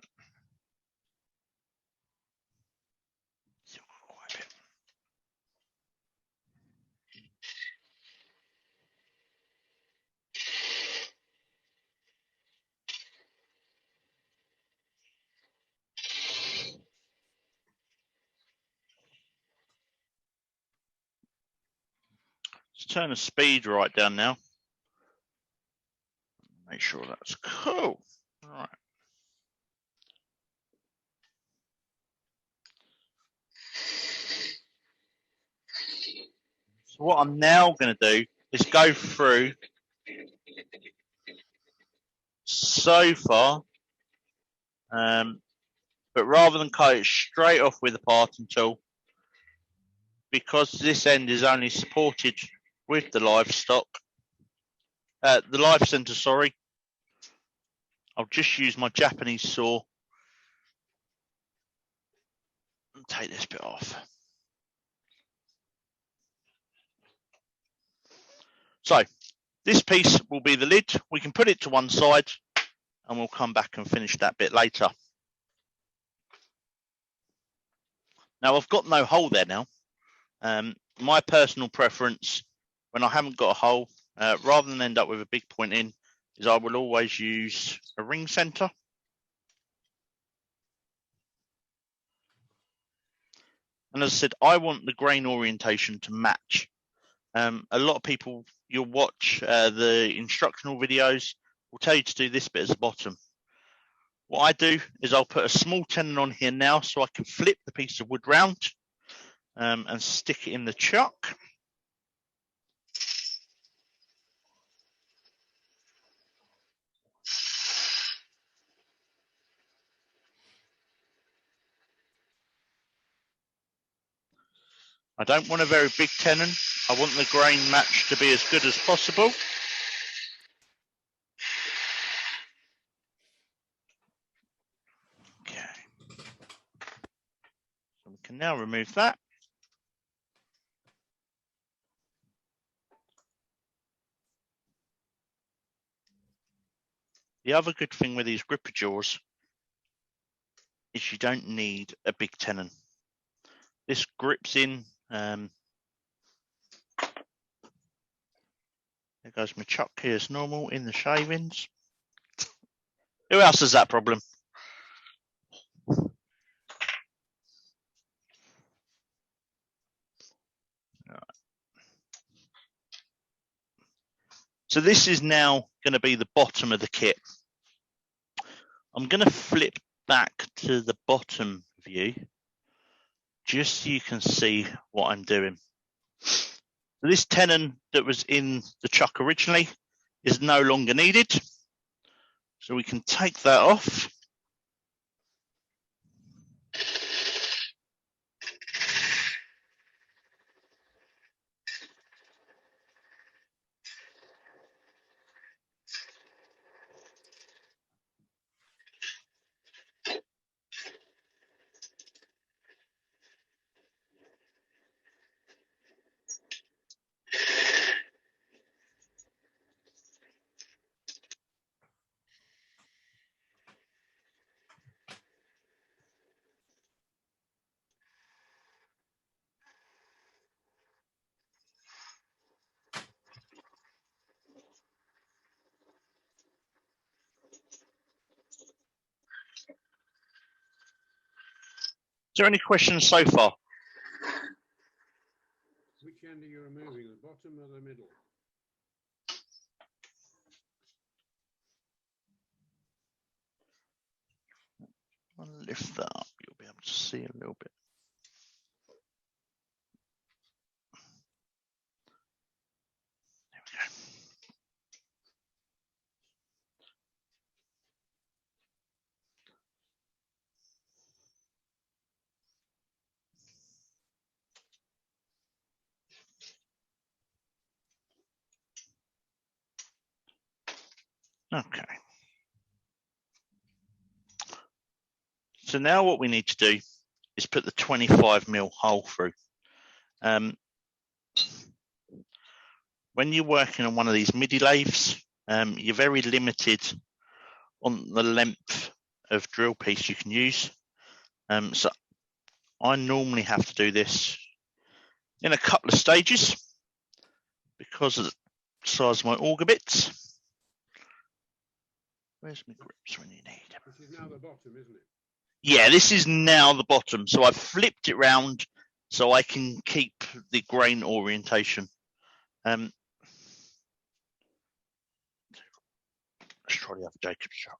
Let's turn the speed right down now. Make sure that's cool. All right. So what I'm now going to do is go through so far, but rather than cut it straight off with the parting tool, because this end is only supported with the livestock, the live center, sorry, I'll just use my Japanese saw and take this bit off. So this piece will be the lid. We can put it to one side and we'll come back and finish that bit later. Now I've got no hole there now. My personal preference when I haven't got a hole, rather than end up with a big point in, is I will always use a ring center. And as I said, I want the grain orientation to match. A lot of people, you'll watch the instructional videos, will tell you to do this bit as the bottom. What I do is I'll put a small tenon on here now so I can flip the piece of wood round and stick it in the chuck. I don't want a very big tenon. I want the grain match to be as good as possible. Okay. So we can now remove that. The other good thing with these gripper jaws is you don't need a big tenon. This grips in. There goes my chuck here as normal in the shavings. Who else has that problem? So this is now going to be the bottom of the kit. I'm going to flip back to the bottom view just so you can see what I'm doing. So this tenon that was in the chuck originally is no longer needed. So we can take that off. Is there any questions so far? Which end are you removing, the bottom or the middle? I'll lift that up, you'll be able to see a little bit. There we go. Okay. So now what we need to do is put the 25mm hole through. When you're working on one of these MIDI lathes, you're very limited on the length of drill piece you can use. So I normally have to do this in a couple of stages because of the size of my auger bits. Where's my grips when you need them? This is now the bottom, isn't it? Yeah, this is now the bottom. So I've flipped it round so I can keep the grain orientation. Let's try the other Jacob's chuck.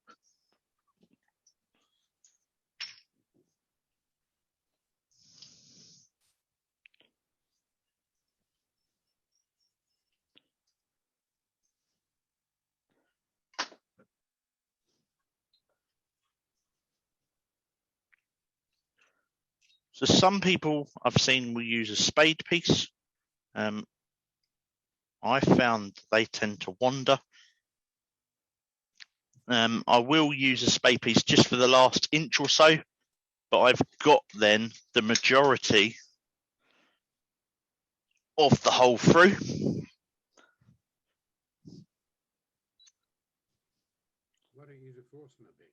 So some people I've seen will use a spade piece. I found they tend to wander. I will use a spade piece just for the last inch or so, but I've got then the majority of the hole through. Why don't you use a Forstner bit?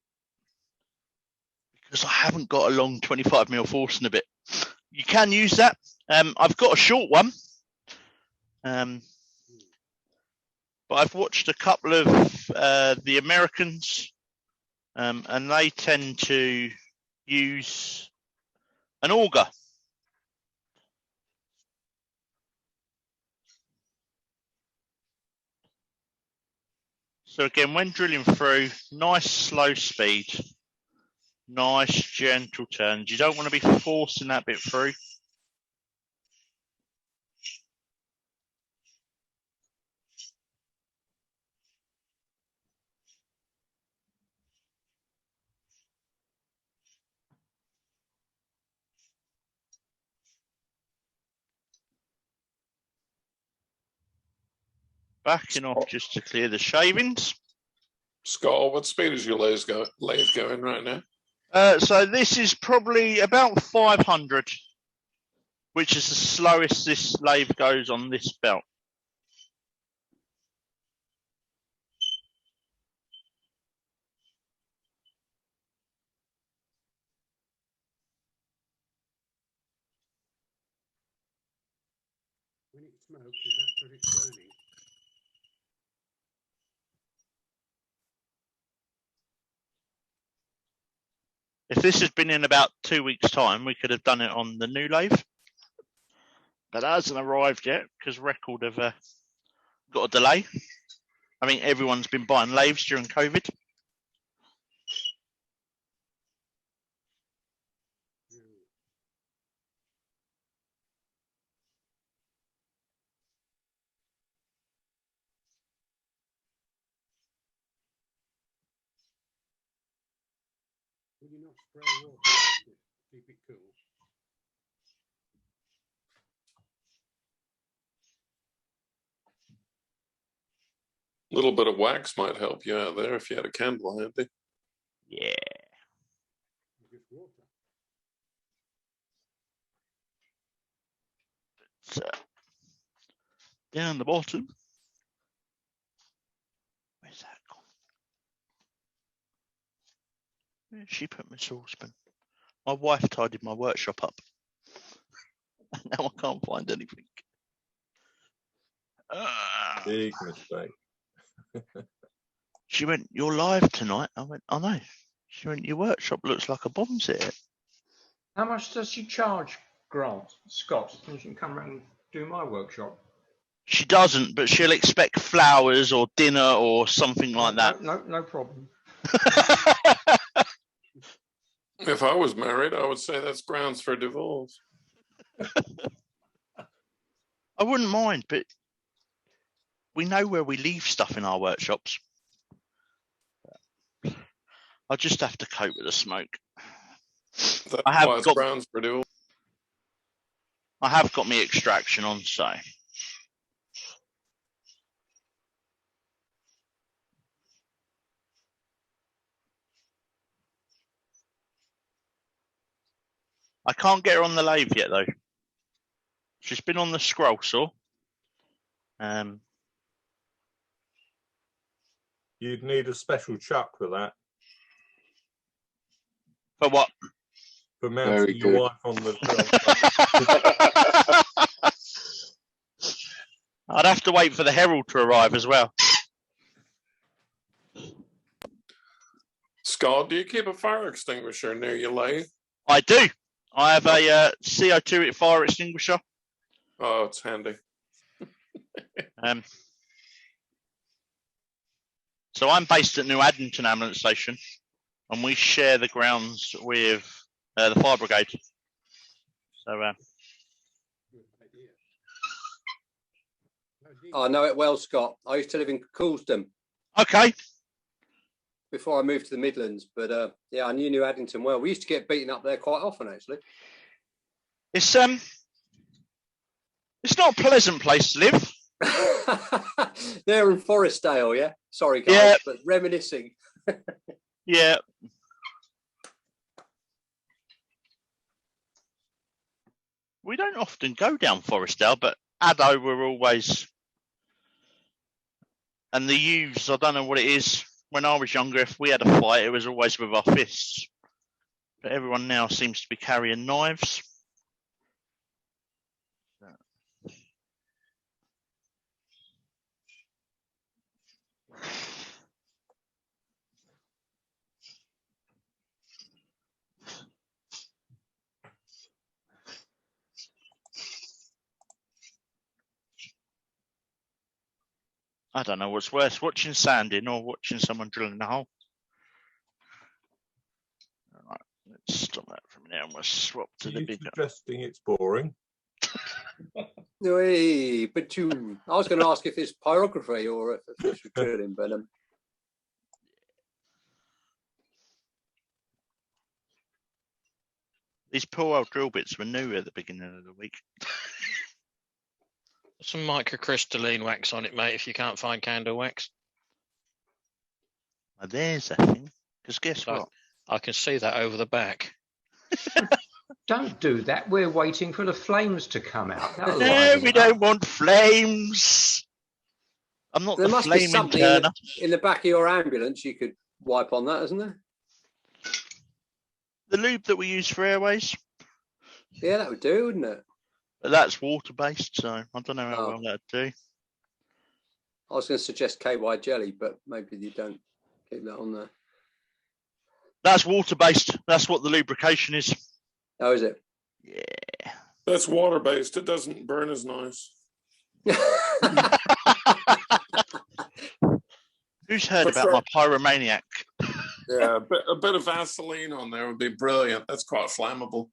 Because I haven't got a long 25mm Forstner bit. You can use that. I've got a short one. But I've watched a couple of the Americans, and they tend to use an auger. So again, when drilling through, nice slow speed, nice gentle turns. You don't want to be forcing that bit through. Backing off just to clear the shavings. Scott, what speed is your lathe going right now? So this is probably about 500, which is the slowest this lathe goes on this belt. When it smokes, is that because it's burning? If this had been in about 2 weeks' time, we could have done it on the new lathe. But that hasn't arrived yet because Record have got a delay. I mean, everyone's been buying lathes during COVID. Will you not spray water to keep it cool? A little bit of wax might help you out there if you had a candle handy. Yeah. Just water. So, down the bottom. Where's that gone? Where did she put my saucepan? My wife tidied my workshop up. Now I can't find anything. Big mistake. She went, "You're live tonight." I went, "I know." She went, "Your workshop looks like a bomb's hit." How much does she charge, Grant? Scott, she can come around and do my workshop. She doesn't, but she'll expect flowers or dinner or something like that. No problem. If I was married, I would say that's grounds for divorce. I wouldn't mind, but we know where we leave stuff in our workshops. I just have to cope with the smoke. That's why it's grounds for divorce. I have got my extraction on, so. I can't get her on the lathe yet, though. She's been on the scroll saw. You'd need a special chuck for that. For what? For mounting your wife on the. I'd have to wait for the herald to arrive as well. Scott, do you keep a fire extinguisher near your lathe? I do. I have a CO2 fire extinguisher. Oh, it's handy. So I'm based at New Addington Ambulance Station, and we share the grounds with the fire brigade. So. I know it well, Scott. I used to live in Coulsdon. Okay. Before I moved to the Midlands, but yeah, I knew New Addington well. We used to get beaten up there quite often, actually. It's not a pleasant place to live. There in Forestdale, yeah. Sorry, guys, but reminiscing. Yeah. We don't often go down Forestdale, but Addo were always, and the youths, I don't know what it is. When I was younger, if we had a fight, it was always with our fists. But everyone now seems to be carrying knives. I don't know what's worse, watching sanding or watching someone drilling a hole. All right, let's stop that from now and we'll swap to the bigger. Suggesting it's boring. Hey, but I was going to ask if it's pyrography or if it's drilling, but These poor old drill bits were new at the beginning of the week. Some microcrystalline wax on it, mate, if you can't find candle wax. Well, there's a thing. Because guess what? I can see that over the back. Don't do that. We're waiting for the flames to come out. No, we don't want flames. I'm not there the must be flaming something turner. in the back of your ambulance you could wipe on that, isn't there? The lube that we use for airways. Yeah, that would do, wouldn't it? But that's water-based, so I don't know how well that'd do. I was going to suggest KY jelly, but maybe you don't keep that on there. That's water-based. That's what the lubrication is. Oh, is it? Yeah. That's water-based. It doesn't burn as nice. Who's heard about my pyromaniac? Yeah, a bit of Vaseline on there would be brilliant. That's quite flammable.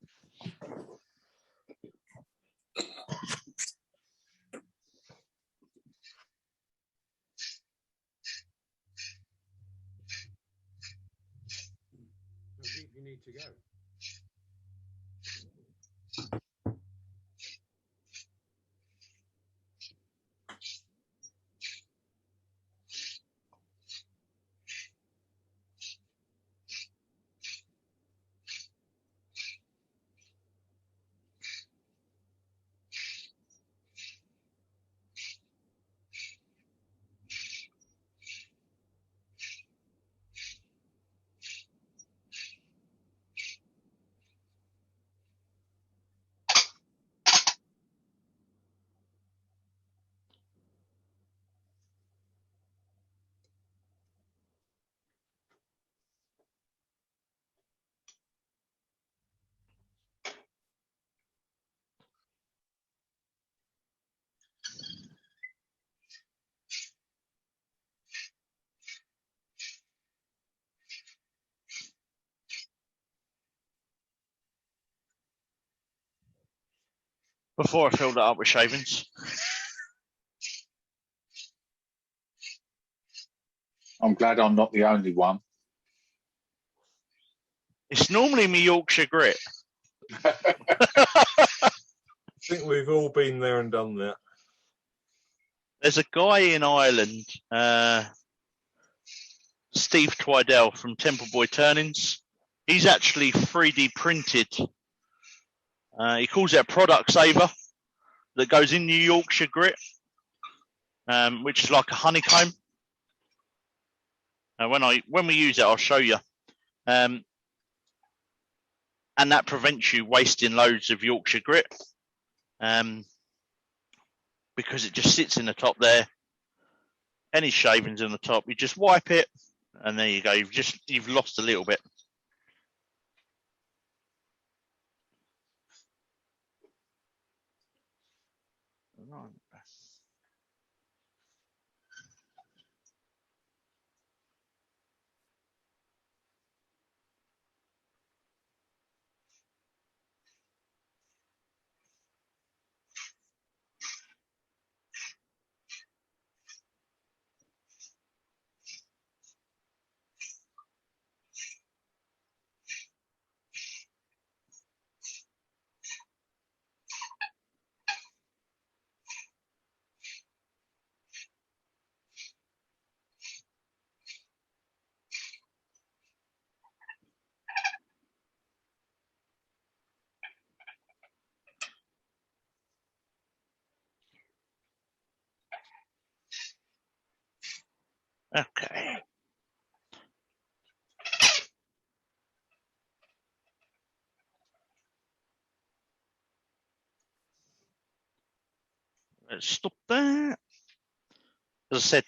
How deep you need to go? Before I filled it up with shavings. I'm glad I'm not the only one. It's normally my Yorkshire grit. I think we've all been there and done that. There's a guy in Ireland, Steve Twidell from Temple Boy Turnings. He's actually 3D printed. He calls it a product saver that goes in New Yorkshire grit, which is like a honeycomb. When we use it, I'll show you. and that prevents you wasting loads of Yorkshire grit, because it just sits in the top there. Any shavings in the top, you just wipe it, and there you go. You've lost a little bit. Okay. Let's stop there. As I said,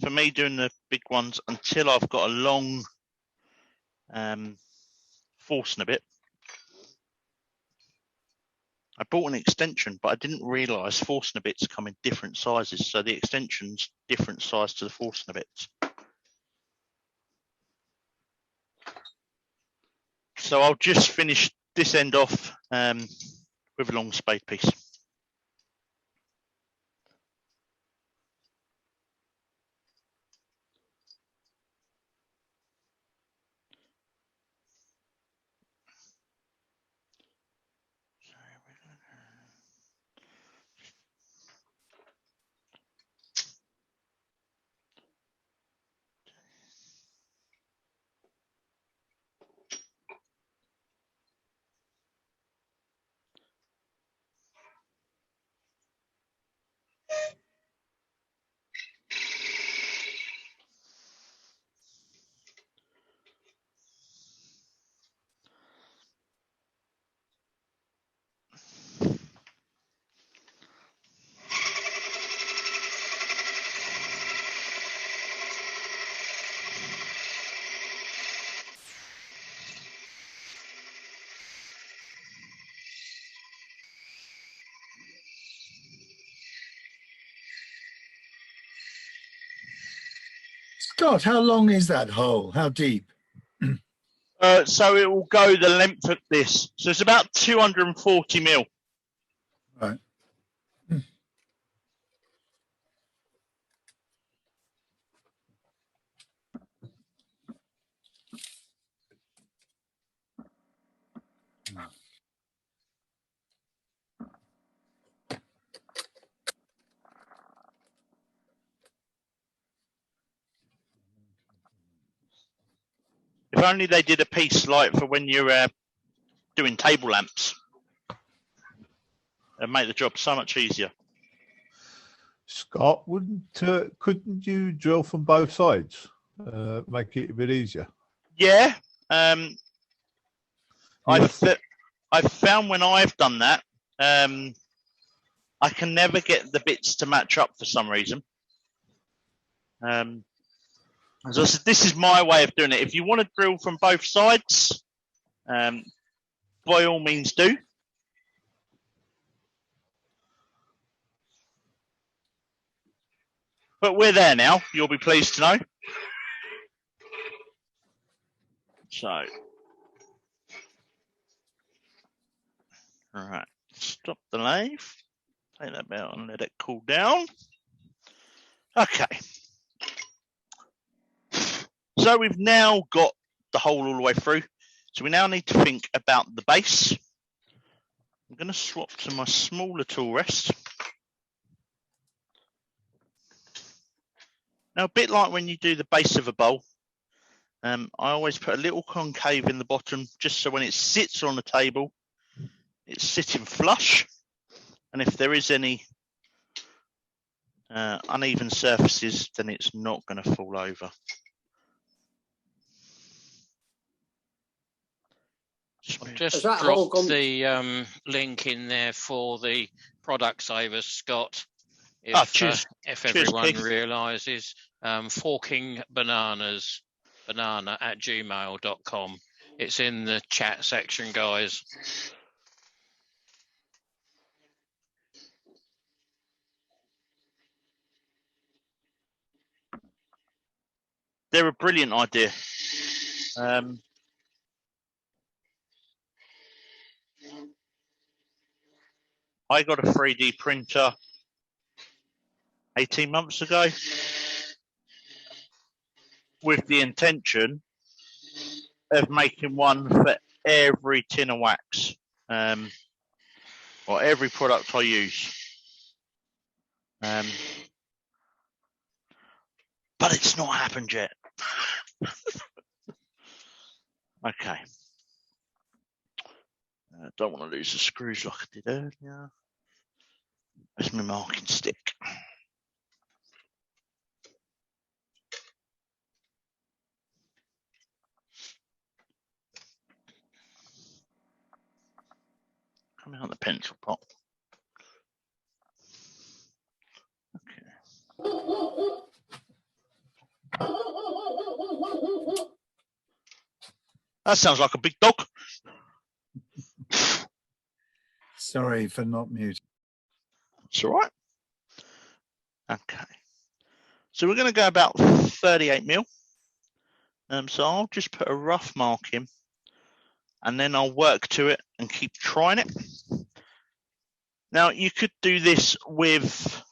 for me doing the big ones, until I've got a long Forstner bit, I bought an extension, but I didn't realise Forstner bits come in different sizes, so the extension's different size to the Forstner bits. So I'll just finish this end off with a long spade piece. Scott, how long is that hole? How deep? So it will go the length of this. So it's about 240 mil. Right. If only they did a piece like for when you're doing table lamps. It'd make the job so much easier. Scott, couldn't you drill from both sides? Make it a bit easier. Yeah. I've found when I've done that, I can never get the bits to match up for some reason. As I said, this is my way of doing it. If you want to drill from both sides, by all means do. But we're there now, you'll be pleased to know. So, all right, stop the lathe, take that out and let it cool down. Okay. So we've now got the hole all the way through. So we now need to think about the base. I'm going to swap to my smaller tool rest. Now, a bit like when you do the base of a bowl, I always put a little concave in the bottom, just so when it sits on the table, it's sitting flush. And if there is any uneven surfaces, then it's not going to fall over. Just that whole drop gone- the link in there for the product savers, Scott. If, if everyone Keith. realizes, forking bananas, banana@gmail.com. It's in the chat section, guys. They're a brilliant idea. I got a 3D printer 18 months ago with the intention of making one for every tin of wax, or every product I use. But it's not happened yet. Okay. Don't want to lose the screws like I did earlier. Where's my marking stick? Coming out the pencil pot. That sounds like a big dog. Sorry for not muting. It's all right. Okay. So we're going to go about 38 mil. So I'll just put a rough mark in, and then I'll work to it and keep trying it. Now you could do this with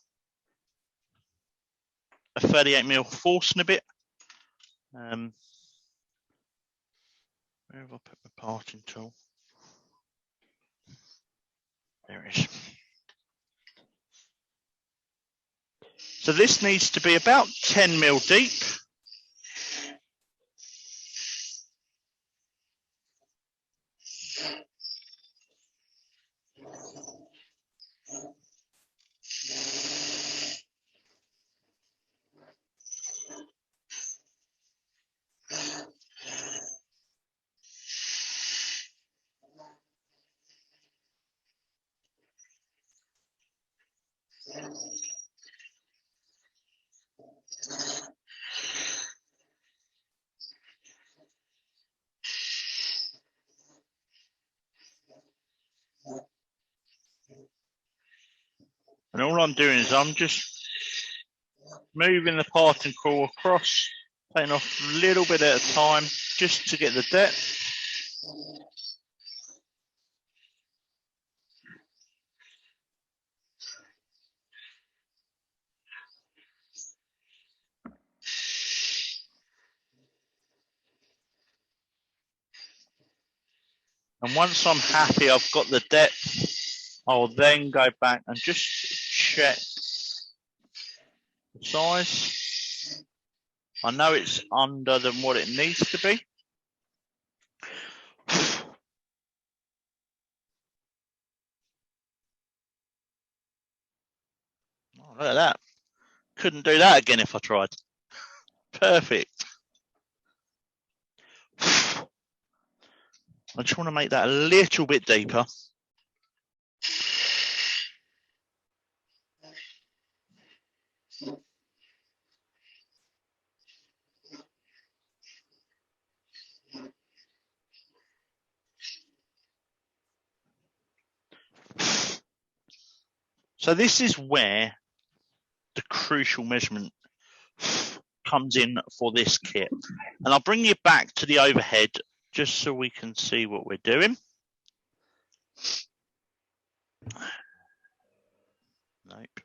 a 38 mil force nibit. Where have I put my parting tool? There it is. So this needs to be about 10 mil deep. And all I'm doing is I'm just moving the parting core across, taking off a little bit at a time just to get the depth. And once I'm happy I've got the depth, I'll then go back and just check the size. I know it's under than what it needs to be. Oh, look at that. Couldn't do that again if I tried. Perfect. I just want to make that a little bit deeper. So this is where the crucial measurement comes in for this kit. And I'll bring you back to the overhead just so we can see what we're doing. Nope.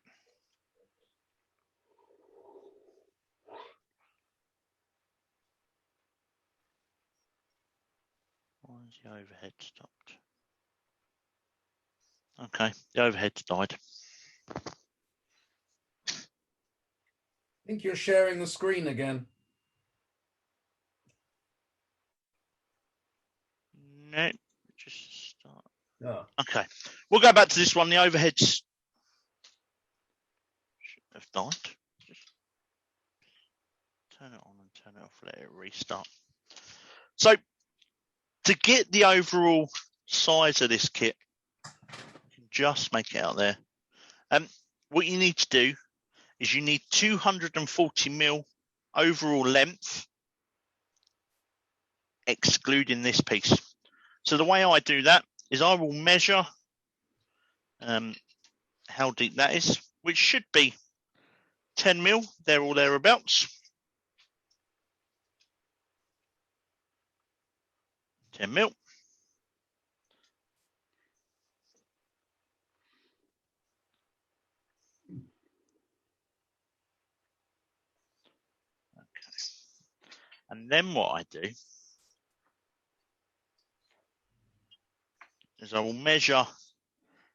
Why is the overhead stopped? Okay, the overhead's died. I think you're sharing the screen again. No, just start. Oh. Okay, we'll go back to this one. The overheads should have died. Just turn it on and turn it off, let it restart. So to get the overall size of this kit, just make it out there. What you need to do is you need 240 mil overall length, excluding this piece. So the way I do that is I will measure how deep that is, which should be 10 mil, there or thereabouts. 10 mil. And then what I do is I will measure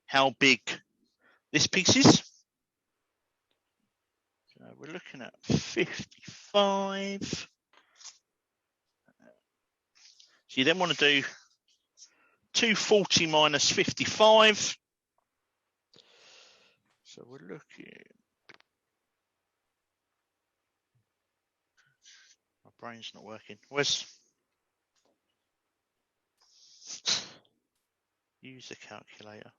how big this piece is. So we're looking at 55. So you then want to do 240 minus 55. So we're looking. My brain's not working. Where's use the calculator?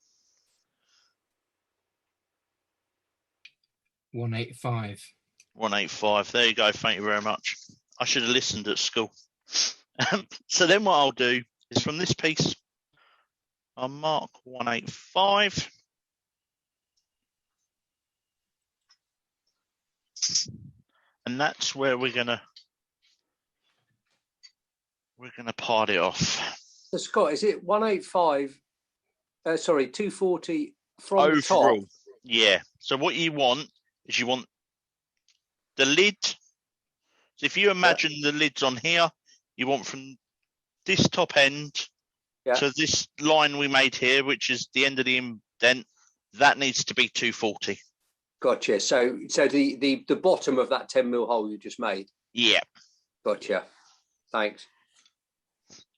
185. 185. There you go. Thank you very much. I should have listened at school. So then what I'll do is from this piece, I'll mark 185. And that's where we're gonna part it off. So Scott, is it 185? Sorry, 240 from overall. the top. Yeah. So what you want is you want the lid. So if you imagine the lid's on here, you want from this top end to this line we made here, which is the end of the indent, that needs to be 240. Gotcha. So the bottom of that 10 mil hole you just made. Yeah. Gotcha. Thanks.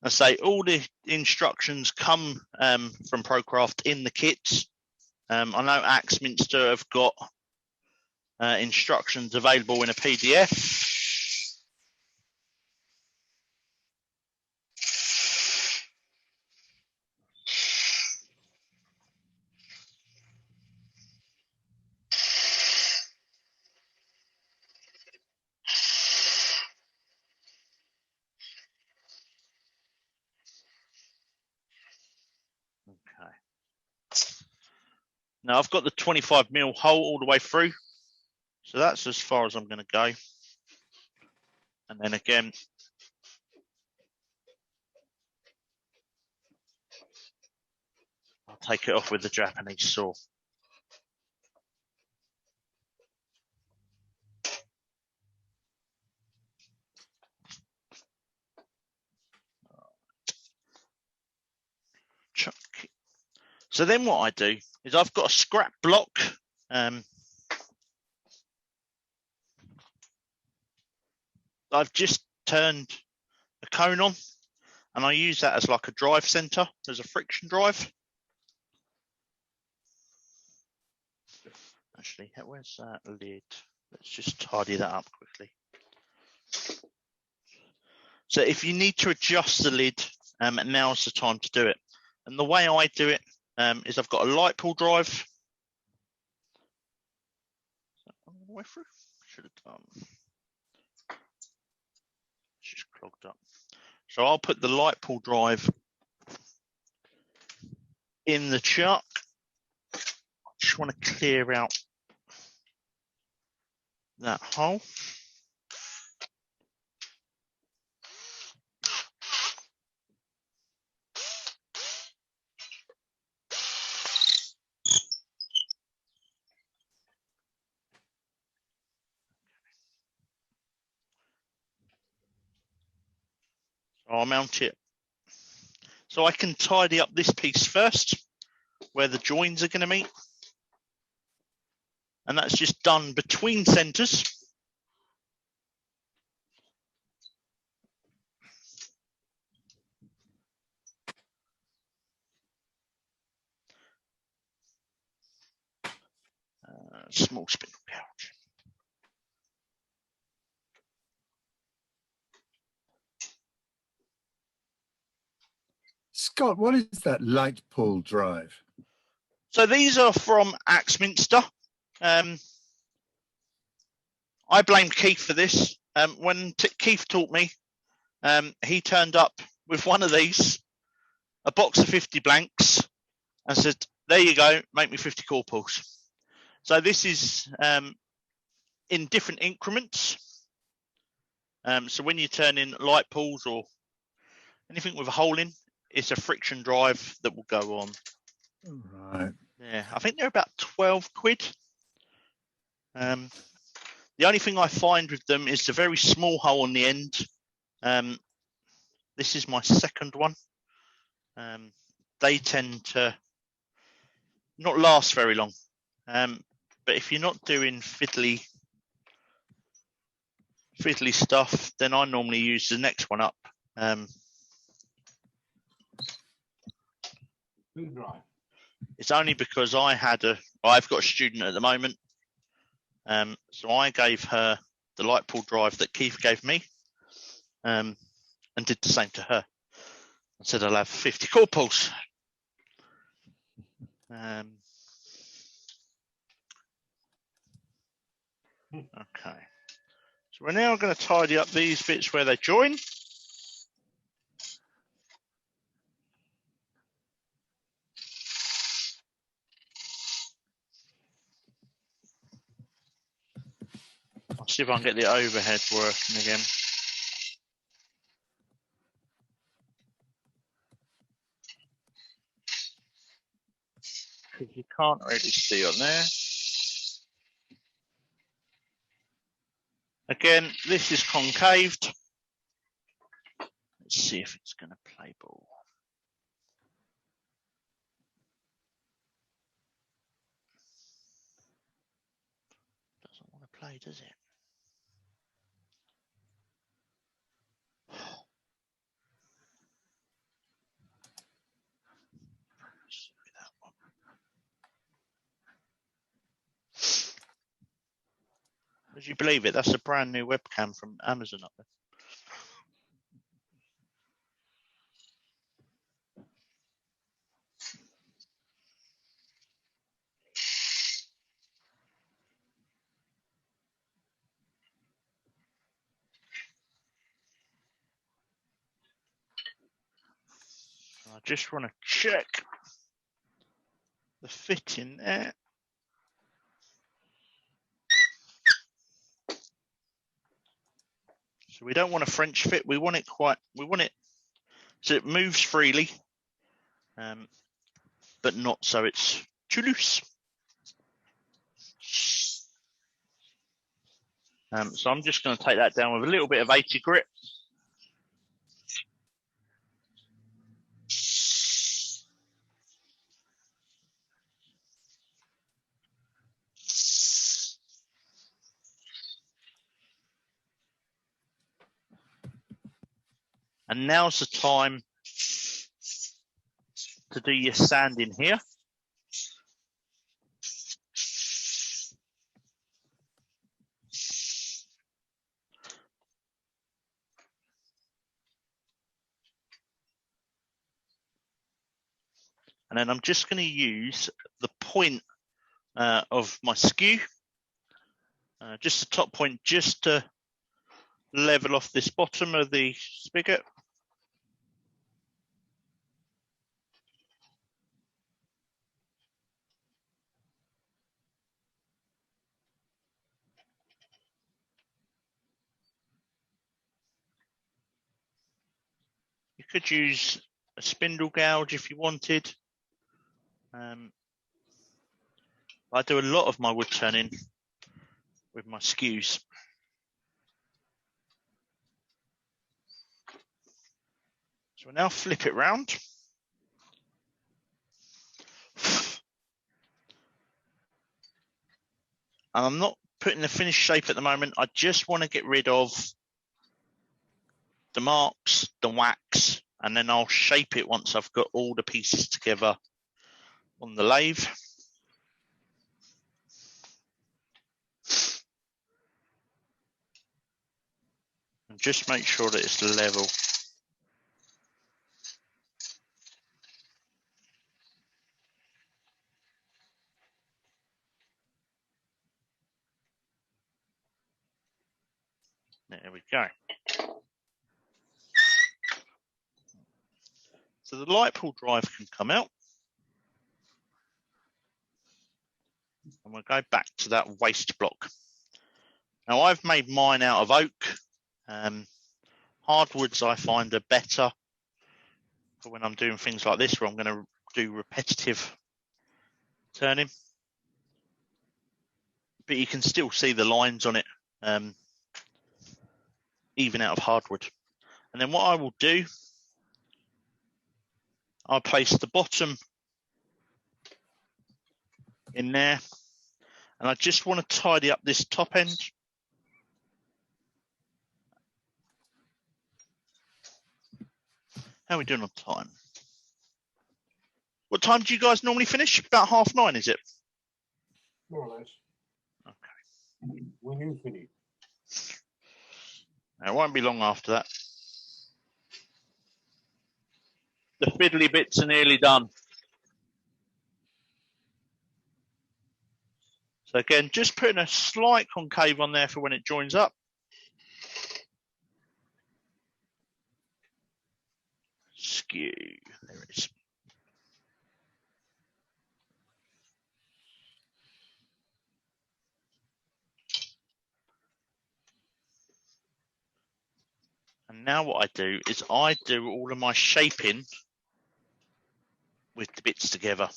I say all the instructions come from Procraft in the kits. I know Axminster have got instructions available in a PDF. Now I've got the 25 mil hole all the way through. So that's as far as I'm going to go. And then again, I'll take it off with the Japanese saw. So then what I do is I've got a scrap block. I've just turned a cone on and I use that as like a drive center. There's a friction drive. Actually, where's that lid? Let's just tidy that up quickly. So if you need to adjust the lid, now's the time to do it. And the way I do it is I've got a light pull drive. Is that all the way through? Should have done. It's just clogged up. So I'll put the light pull drive in the chuck. I just want to clear out that hole. I'll mount it. So I can tidy up this piece first, where the joins are going to meet. And that's just done between centers. Small spindle gouge. Scott, what is that light pull drive? So these are from Axminster. I blame Keith for this. When Keith taught me, he turned up with one of these, a box of 50 blanks, and said, there you go, make me 50 core pulls. So this is in different increments. So when you turn in light pulls or anything with a hole in, it's a friction drive that will go on. Right. Yeah, I think they're about 12 quid. The only thing I find with them is the very small hole on the end. This is my second one. They tend to not last very long. But if you're not doing fiddly stuff, then I normally use the next one up. It's only because I've got a student at the moment. So I gave her the light pull drive that Keith gave me, and did the same to her. I said I'll have 50 core pulls. Okay. So we're now going to tidy up these bits where they join. I'll see if I can get the overhead working again. Because you can't really see on there. Again, this is concaved. Let's see if it's going to play ball. Doesn't want to play, does it? Would you believe it? That's a brand new webcam from Amazon up there. I just want to check the fit in there. So we don't want a French fit. We want it so it moves freely, but not so it's too loose. So I'm just going to take that down with a little bit of 80 grit. And now's the time to do your sanding here. And then I'm just going to use the point of my skew, just the top point, just to level off this bottom of the spigot. You could use a spindle gouge if you wanted. I do a lot of my wood turning with my skews. So we'll now flip it round. And I'm not putting the finished shape at the moment. I just want to get rid of the marks, the wax, and then I'll shape it once I've got all the pieces together on the lathe. And just make sure that it's level. There we go. So the light pull drive can come out. And we'll go back to that waste block. Now I've made mine out of oak. Hardwoods I find are better for when I'm doing things like this, where I'm going to do repetitive turning. But you can still see the lines on it, even out of hardwood. And then what I will do, I'll place the bottom in there, and I just want to tidy up this top end. How are we doing on time? What time do you guys normally finish? About 9:30, is it? More or less. Okay. When you finish. It won't be long after that. The fiddly bits are nearly done. So again, just putting a slight concave on there for when it joins up. Skew, there it is. And now what I do is I do all of my shaping with the bits together.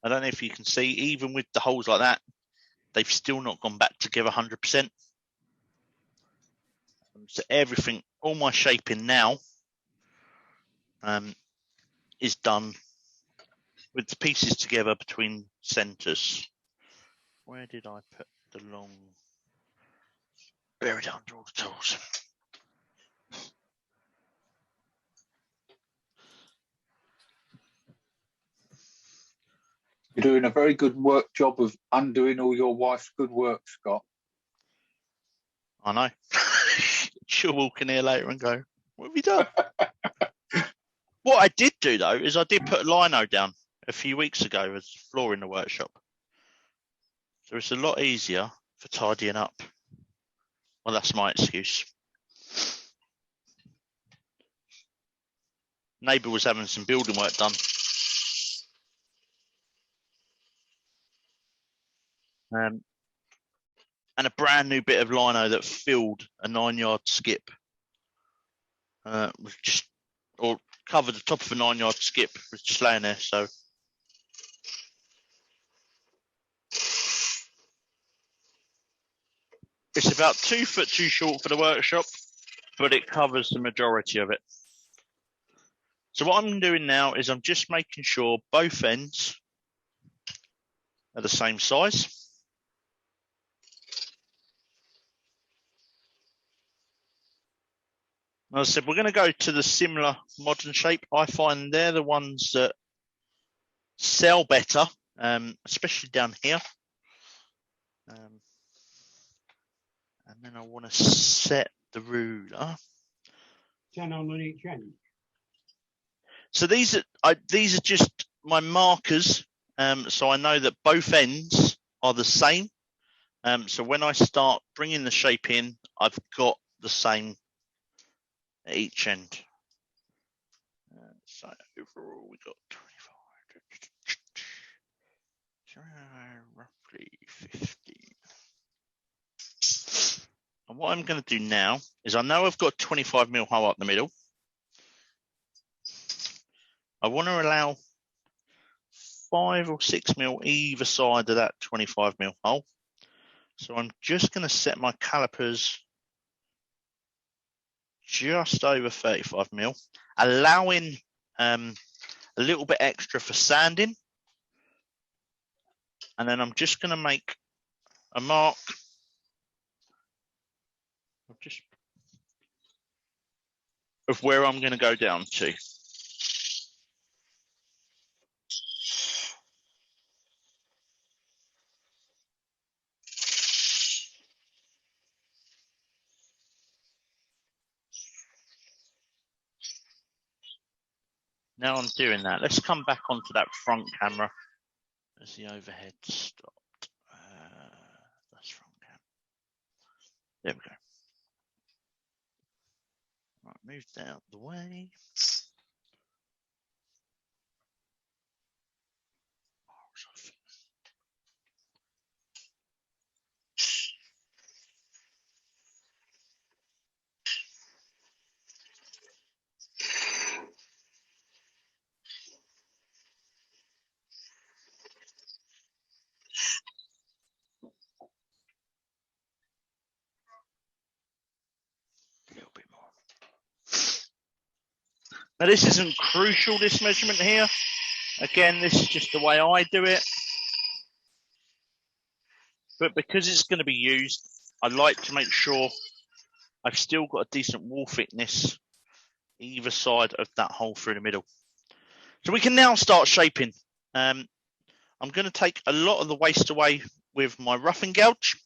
I don't know if you can see, even with the holes like that, they've still not gone back together 100%. So everything, all my shaping now is done with the pieces together between centres. Where did I put the long? Buried under all the tools. You're doing a very good job of undoing all your wife's good work, Scott. I know. She'll walk in here later and go, "What have you done?" What I did do though is I did put lino down a few weeks ago as floor in the workshop, so it's a lot easier for tidying up. Well, that's my excuse. Neighbour was having some building work done. And a brand new bit of lino that filled a 9-yard skip. Was just, or covered the top of a 9-yard skip, was just laying there. So it's about 2 foot too short for the workshop, but it covers the majority of it. So what I'm doing now is I'm just making sure both ends are the same size. As I said, we're going to go to the similar modern shape. I find they're the ones that sell better, especially down here. And then I want to set the ruler. 10 on each end. So these are just my markers, so I know that both ends are the same. So when I start bringing the shape in, I've got the same at each end. So overall, we got 25, roughly 50. And what I'm going to do now is I know I've got a 25mm hole up the middle. I want to allow 5 or 6mm either side of that 25mm hole. So I'm just going to set my calipers just over 35mm, allowing a little bit extra for sanding. And then I'm just going to make a mark of where I'm going to go down to. Now I'm doing that. Let's come back onto that front camera as the overhead stopped. There we go. Right, move that out of the way. Now this isn't crucial, this measurement here. Again, this is just the way I do it. But because it's going to be used, I like to make sure I've still got a decent wall thickness either side of that hole through the middle. So we can now start shaping. I'm going to take a lot of the waste away with my rough and gouge.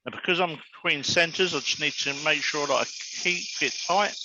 And because I'm between centres, I just need to make sure that I keep it tight.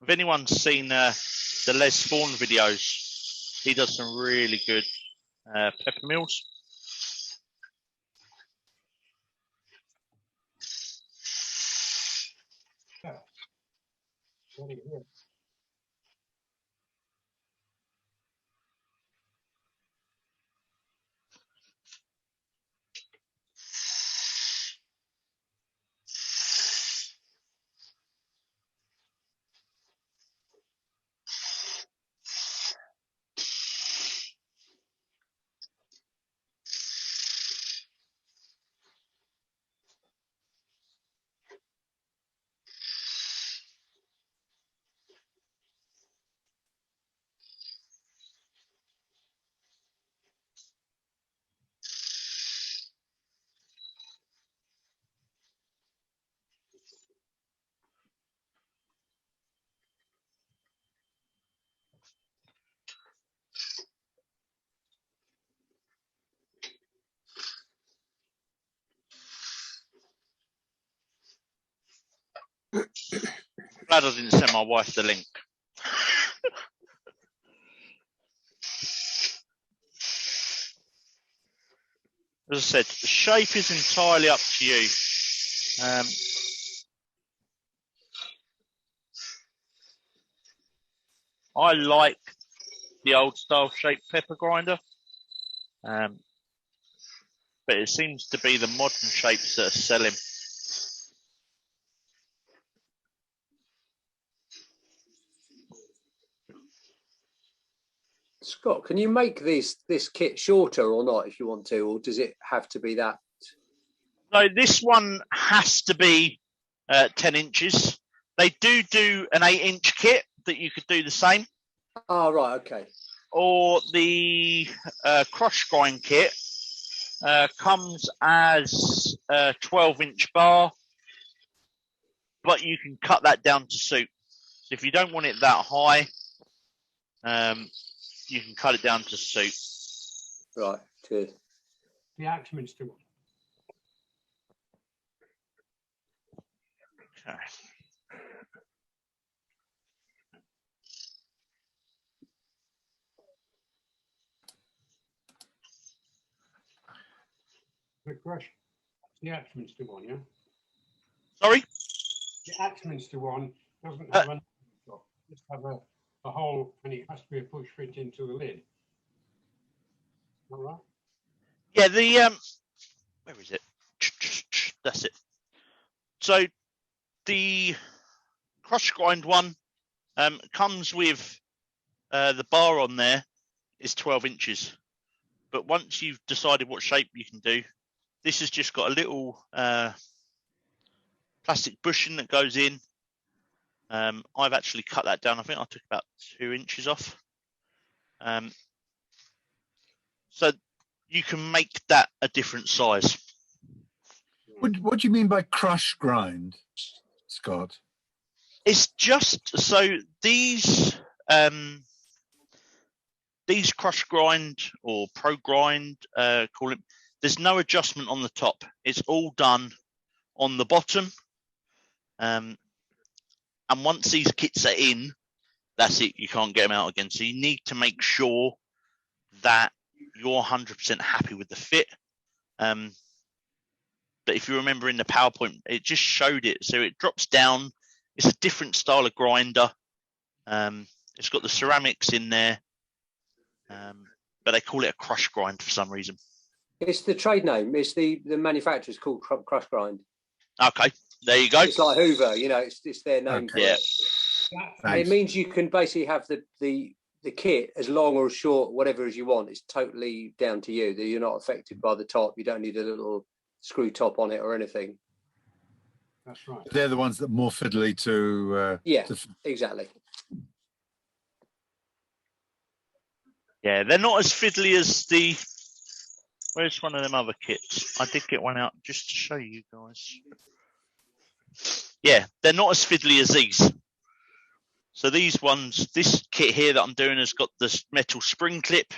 If anyone's seen the Les Fawn videos, he does some really good peppermills. Glad I didn't send my wife the link. As I said, the shape is entirely up to you. I like the old style shaped pepper grinder, but it seems to be the modern shapes that are selling. Scott, can you make this kit shorter or not if you want to, or does it have to be that? So this one has to be 10 inches. They do an 8-inch kit that you could do the same. Oh, right, okay. Or the cross grind kit comes as a 12-inch bar, but you can cut that down to suit. So if you don't want it that high, you can cut it down to suit. Right, good. The Axminster one. Okay. Quick question. The Axminster one, yeah? Sorry? The Axminster one doesn't have a just have a hole, and it has to be a push fit into the lid. All right. Yeah, where is it? That's it. So the crush grind one comes with the bar on there is 12 inches. But once you've decided what shape you can do, this has just got a little plastic bushing that goes in. I've actually cut that down. I think I took about 2 inches off. So you can make that a different size. What do you mean by crush grind, Scott? It's just so these crush grind or pro grind, call it. There's no adjustment on the top. It's all done on the bottom. And once these kits are in, that's it. You can't get them out again. So you need to make sure that you're 100% happy with the fit. But if you remember in the PowerPoint, it just showed it. So it drops down. It's a different style of grinder. It's got the ceramics in there, but they call it a crush grind for some reason. It's the trade name. It's the manufacturer's called Crush Grind. Okay, there you go. It's like Hoover, you know. It's their name. Okay. Yeah. It means you can basically have the kit as long or as short, whatever as you want. It's totally down to you. That you're not affected by the top. You don't need a little screw top on it or anything. That's right. They're the ones that are more fiddly to. Yeah, exactly. Yeah, they're not as fiddly as the. Where's one of them other kits? I did get one out just to show you guys. Yeah, they're not as fiddly as these. So these ones, this kit here that I'm doing has got this metal spring clip.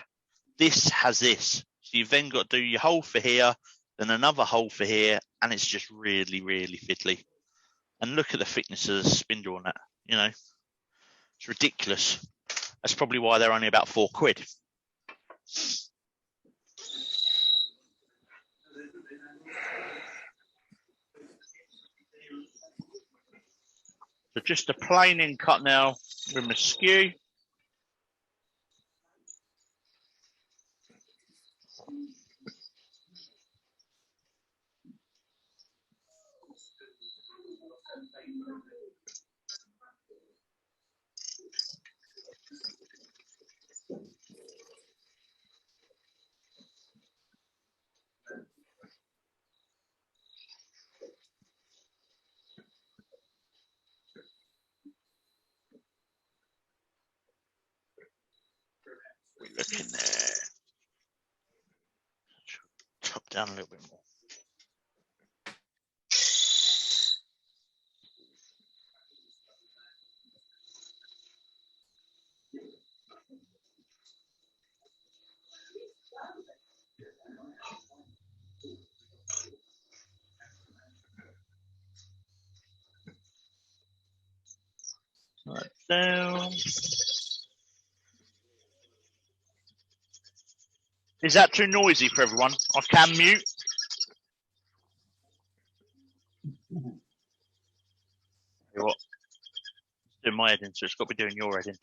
This has this. So you've then got to do your hole for here, then another hole for here, and it's just really, really fiddly. And look at the thickness of the spindle on that. You know, it's ridiculous. That's probably why they're only about £4. So just a plain in cut now with my skew. Look in there. Top down a little bit more. Right down. Is that too noisy for everyone? I can mute. Tell you what, it's doing my editing, so it's got to be doing your editing.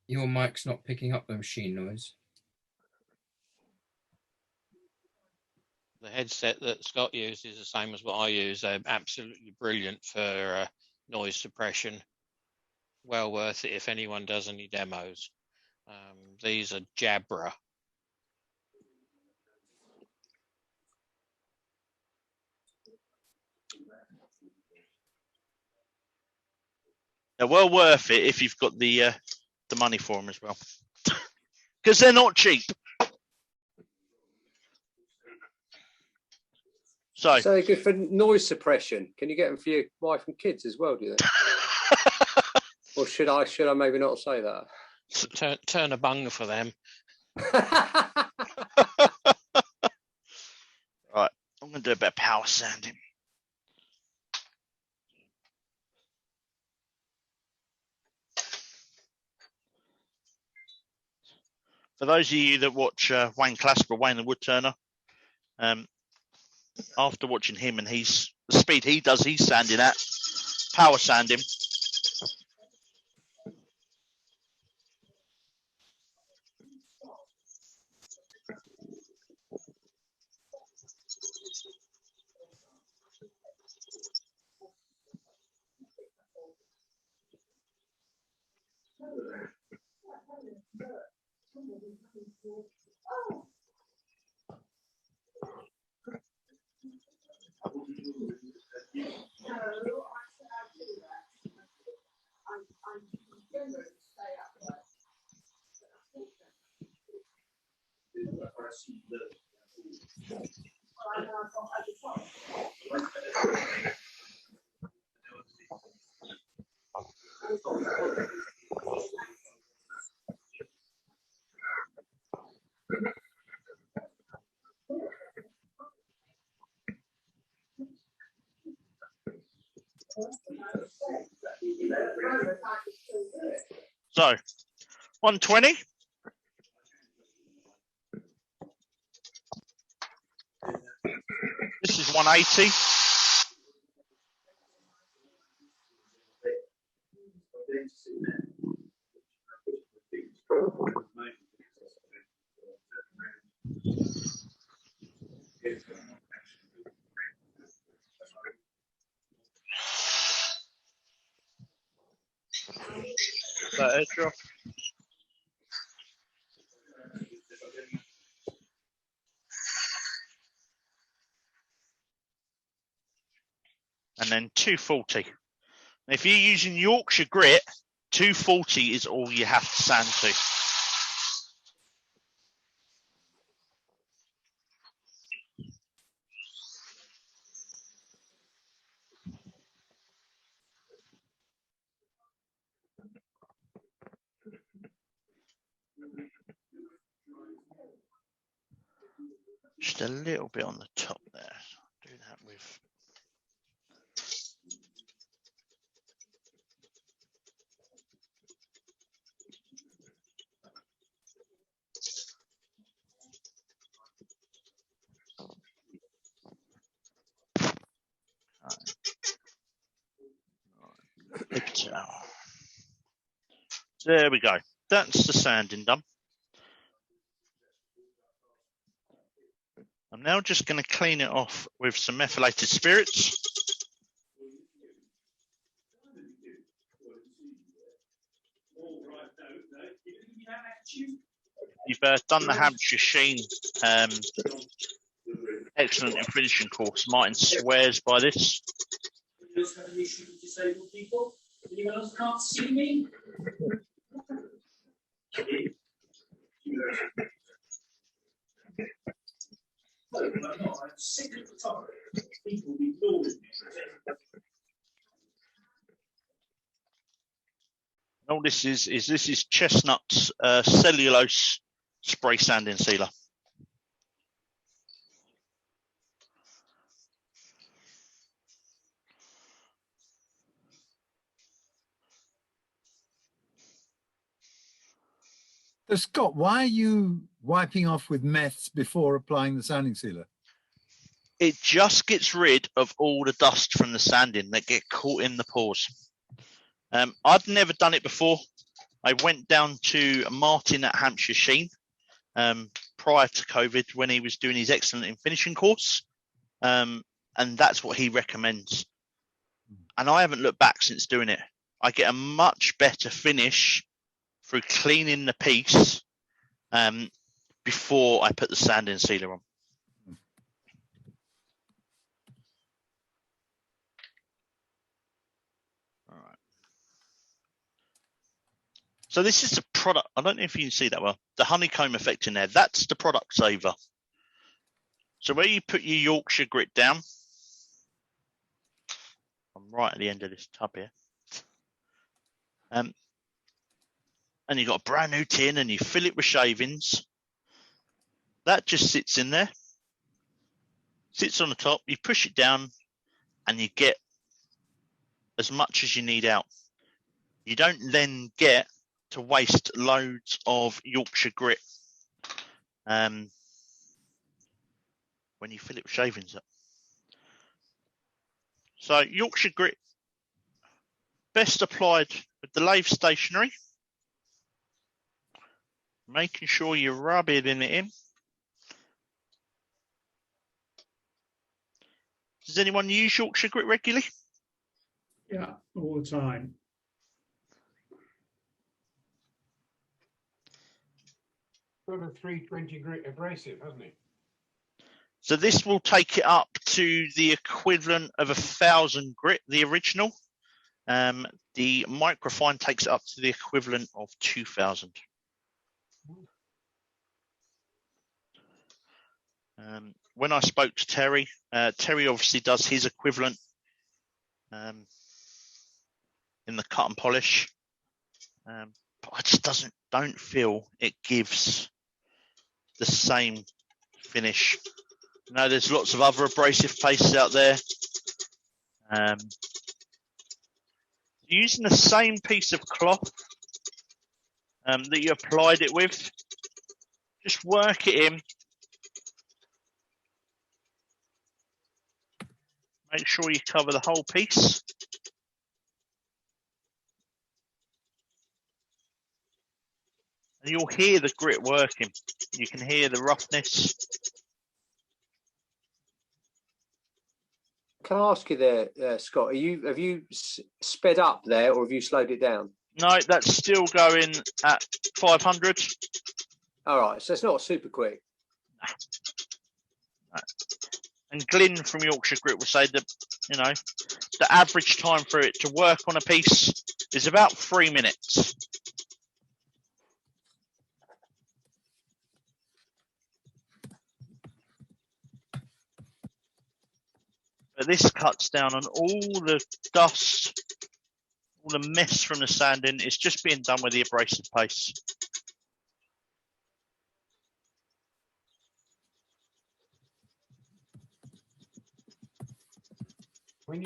Your mic's not picking up the machine noise. The headset that Scott used is the same as what I use. They're absolutely brilliant for noise suppression. Well worth it if anyone does any demos. These are Jabra. They're well worth it if you've got the money for them as well, because they're not cheap. So they're good for noise suppression. Can you get them for your wife and kids as well? Do you think? Or should I maybe not say that? Turn a bung for them. Right, I'm going to do a bit of power sanding. For those of you that watch Wayne Clasper, Wayne the Woodturner, after watching him and the speed he does, he's sanding at, power sanding. So 120. This is 180. That extra. And then 240. If you're using Yorkshire grit, 240 is all you have to sand to. Just a little bit on the top there. Do that with. There we go. That's the sanding done. I'm now just going to clean it off with some methylated spirits. You've done the Hampshire Sheen excellent in finishing course. Martin swears by this. Have an issue with disabled people? Anyone else can't see me? No, I'm not. I'm sick of the topic. People ignoring me. All this is Chestnut's cellulose spray sanding sealer. So Scott, why are you wiping off with meths before applying the sanding sealer? It just gets rid of all the dust from the sanding that get caught in the pores. I'd never done it before. I went down to Martin at Hampshire Sheen prior to COVID when he was doing his excellent in finishing course. And that's what he recommends. And I haven't looked back since doing it. I get a much better finish through cleaning the piece before I put the sanding sealer on. All right. So this is the product. I don't know if you can see that well. The honeycomb effect in there. That's the product saver. So where you put your Yorkshire grit down, I'm right at the end of this tub here. And you've got a brand new tin and you fill it with shavings. That just sits in there. Sits on the top. You push it down and you get as much as you need out. You don't then get to waste loads of Yorkshire grit when you fill it with shavings up. So Yorkshire grit, best applied with the lathe stationery. Making sure you rub it in. Does anyone use Yorkshire grit regularly? Yeah, all the time. Got a 320 grit abrasive, hasn't he? So this will take it up to the equivalent of 1,000 grit, the original. The microfine takes it up to the equivalent of 2,000. When I spoke to Terry, Terry obviously does his equivalent in the cut and polish, but I just don't feel it gives the same finish. You know, there's lots of other abrasive pastes out there. Using the same piece of cloth that you applied it with, just work it in. Make sure you cover the whole piece. And you'll hear the grit working. You can hear the roughness. Can I ask you there, Scott? Have you sped up there, or have you slowed it down? No, that's still going at 500. All right, so it's not super quick. And Glyn from Yorkshire Grit will say that, you know, the average time for it to work on a piece is about 3 minutes. But this cuts down on all the dust, all the mess from the sanding. It's just being done with the abrasive paste. When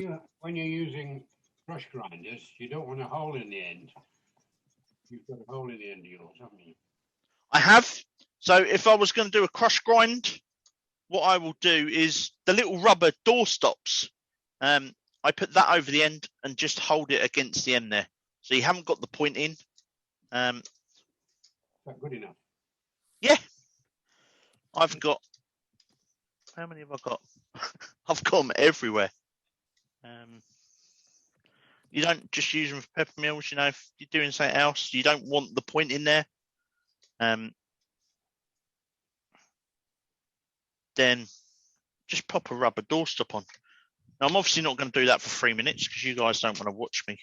you're using brush grinders, you don't want a hole in the end. You've got a hole in the end of yours, haven't you? I have. So if I was going to do a crush grind, what I will do is the little rubber door stops. I put that over the end and just hold it against the end there. So you haven't got the point in. Is that good enough? Yeah. I've got, how many have I got? I've got them everywhere. You don't just use them for peppermills, you know, if you're doing something else, you don't want the point in there. Then just pop a rubber doorstop on. Now, I'm obviously not going to do that for 3 minutes because you guys don't want to watch me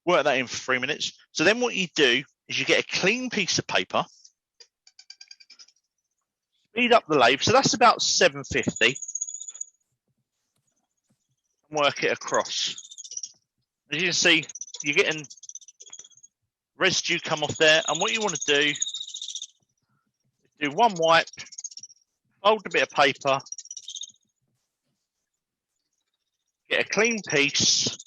work that in for 3 minutes. So then what you do is you get a clean piece of paper, speed up the lathe. So that's about 750. And work it across. As you can see, you're getting residue come off there. And what you want to do is do one wipe, fold a bit of paper, get a clean piece.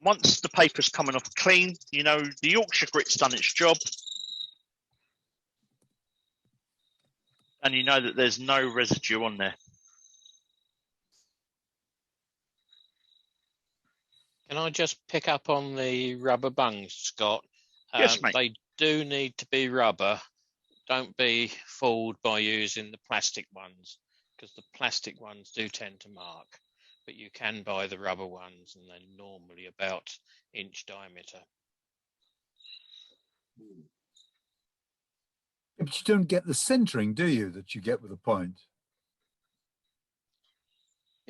Once the paper's coming off clean, you know the Yorkshire Grit's done its job. And you know that there's no residue on there. Can I just pick up on the rubber bungs, Scott? Yes, mate. They do need to be rubber. Don't be fooled by using the plastic ones, because the plastic ones do tend to mark. But you can buy the rubber ones, and they're normally about inch diameter. But you don't get the centering, do you, that you get with a point?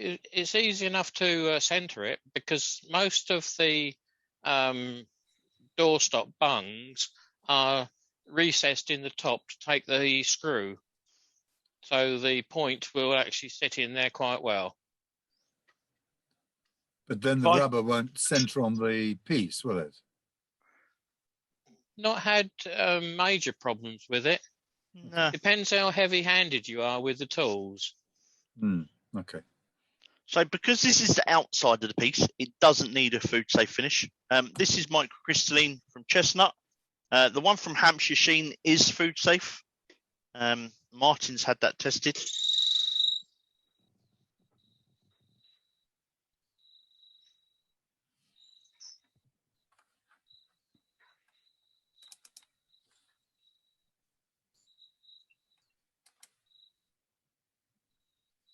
It's easy enough to centre it, because most of the doorstop bungs are recessed in the top to take the screw. So the point will actually sit in there quite well. But then the rubber won't centre on the piece, will it? Not had major problems with it. No. Depends how heavy-handed you are with the tools. Okay. So because this is the outside of the piece, it doesn't need a food safe finish. This is microcrystalline from Chestnut. The one from Hampshire Sheen is food safe. Martin's had that tested.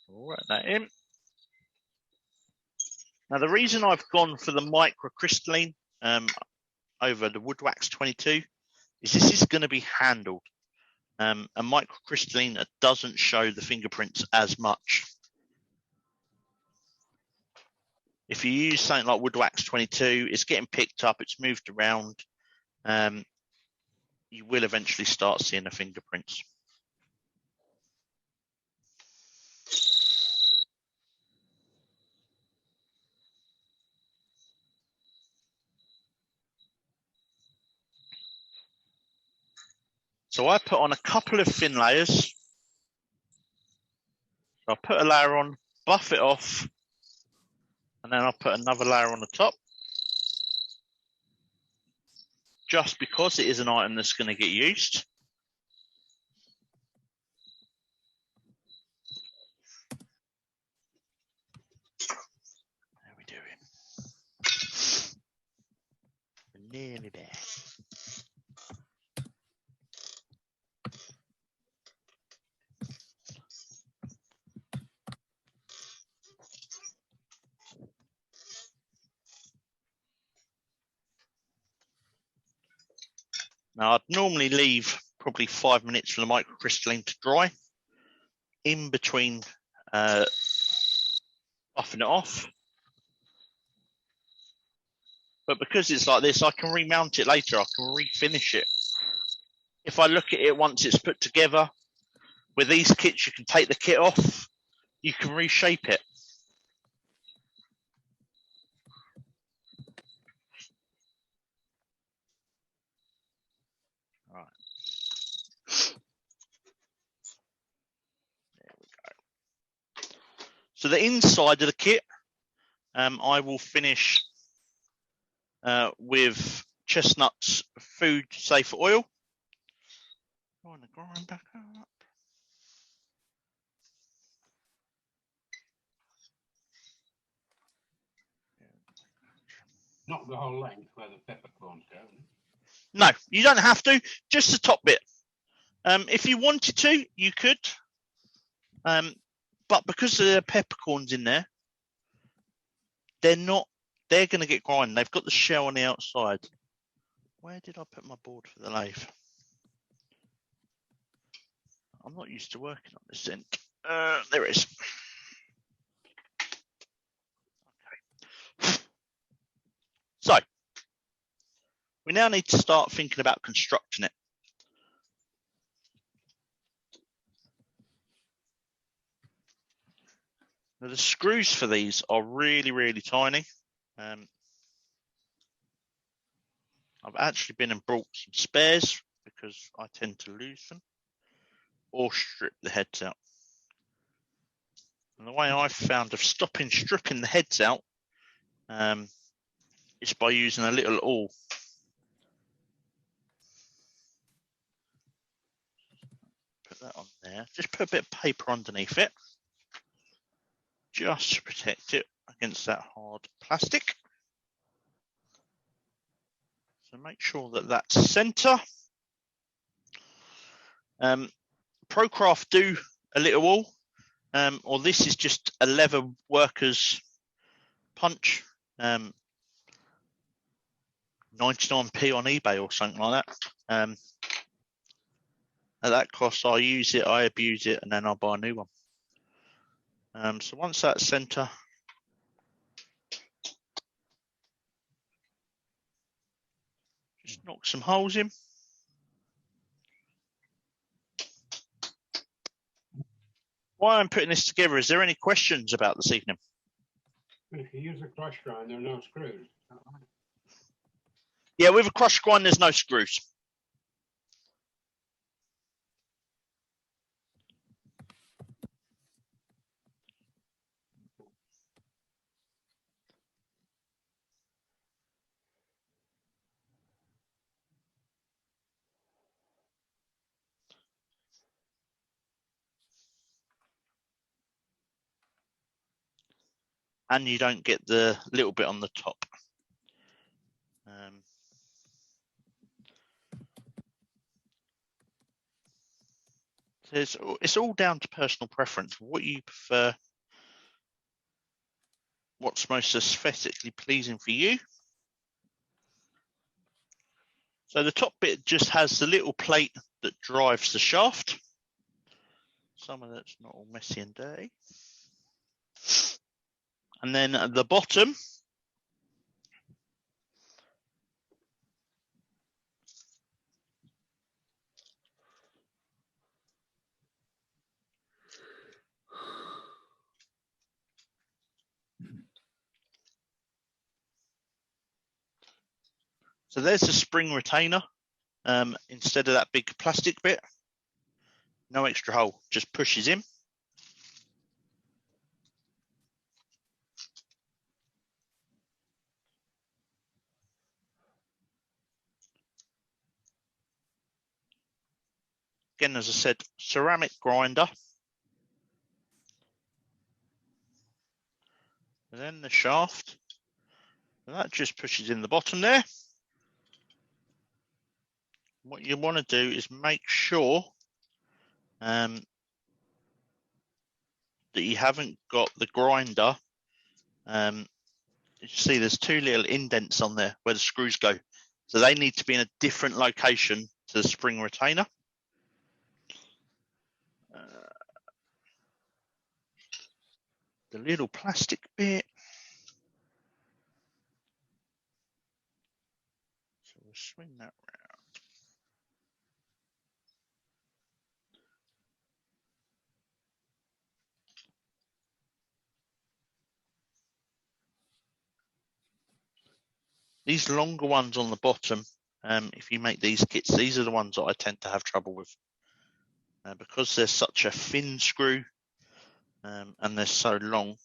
I'll write that in. Now, the reason I've gone for the microcrystalline over the wood wax 22 is this is going to be handled. A microcrystalline doesn't show the fingerprints as much. If you use something like wood wax 22, it's getting picked up, it's moved around. You will eventually start seeing the fingerprints. So I put on a couple of thin layers. So I'll put a layer on, buff it off, and then I'll put another layer on the top. Just because it is an item that's going to get used. How are we doing? We're nearly there. Now, I'd normally leave probably 5 minutes for the microcrystalline to dry in between buffing it off. But because it's like this, I can remount it later. I can refinish it. If I look at it once it's put together, with these kits, you can take the kit off. You can reshape it. So the inside of the kit, I will finish with chestnuts food safe oil. Trying to grind back up. Not the whole length where the peppercorns go. No, you don't have to. Just the top bit. If you wanted to, you could. But because there are peppercorns in there, they're going to get grinded. They've got the shell on the outside. Where did I put my board for the lathe? I'm not used to working on this end. There it is. Okay. So, we now need to start thinking about constructing it. Now, the screws for these are really, really tiny. I've actually been and brought some spares because I tend to lose them or strip the heads out. And the way I've found of stripping the heads out is by using a little awl. Put that on there. Just put a bit of paper underneath it, just to protect it against that hard plastic. So make sure that that's center. Procraft do a little awl, or this is just a leather worker's punch, 99p on eBay or something like that. At that cost, I use it, I abuse it, and then I'll buy a new one. So once that's center, just knock some holes in. While I'm putting this together, is there any questions about this evening? If you use a crush grind, there are no screws. Yeah, with a crush grind, there's no screws. And you don't get the little bit on the top. It's all down to personal preference. What you prefer, what's most aesthetically pleasing for you. So the top bit just has the little plate that drives the shaft. Some of that's not all messy and dirty. And then at the bottom, so there's the spring retainer. Instead of that big plastic bit, no extra hole, just pushes in. Again, as I said, ceramic grinder. And then the shaft. And that just pushes in the bottom there. What you want to do is make sure that you haven't got the grinder. You see there's two little indents on there where the screws go. So they need to be in a different location to the spring retainer. The little plastic bit. So we'll swing that round. These longer ones on the bottom, if you make these kits, these are the ones that I tend to have trouble with. Because they're such a thin screw and they're so long,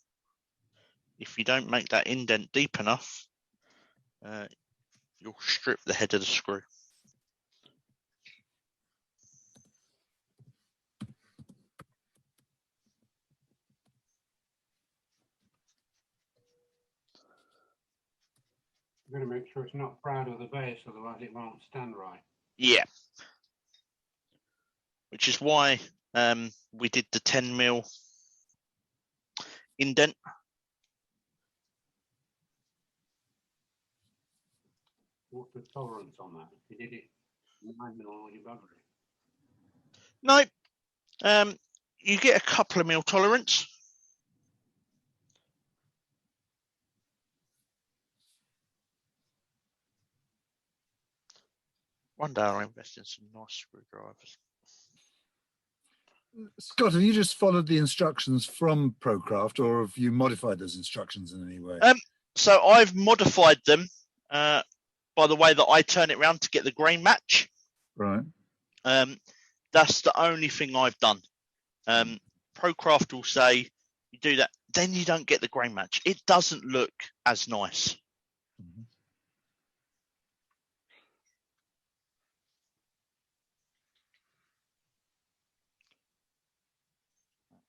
if you don't make that indent deep enough, you'll strip the head of the screw. You've got to make sure it's not proud of the base, otherwise it won't stand right. Yeah. Which is why we did the 10mm indent. What's the tolerance on that? If you did it 9mm, would you bugger it? No. You get a couple of mil tolerance. One day I'll invest in some nice screwdrivers. Scott, have you just followed the instructions from Procraft, or have you modified those instructions in any way? So I've modified them by the way that I turn it around to get the grain match. Right. That's the only thing I've done. Procraft will say you do that, then you don't get the grain match. It doesn't look as nice. Mm-hmm.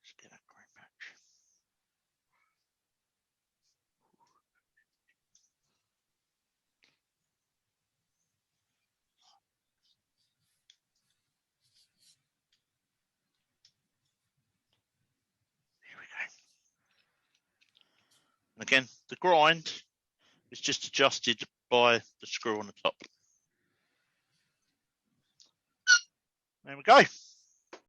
Let's get that grain match. Here we go. And again, the grind is just adjusted by the screw on the top. There we go.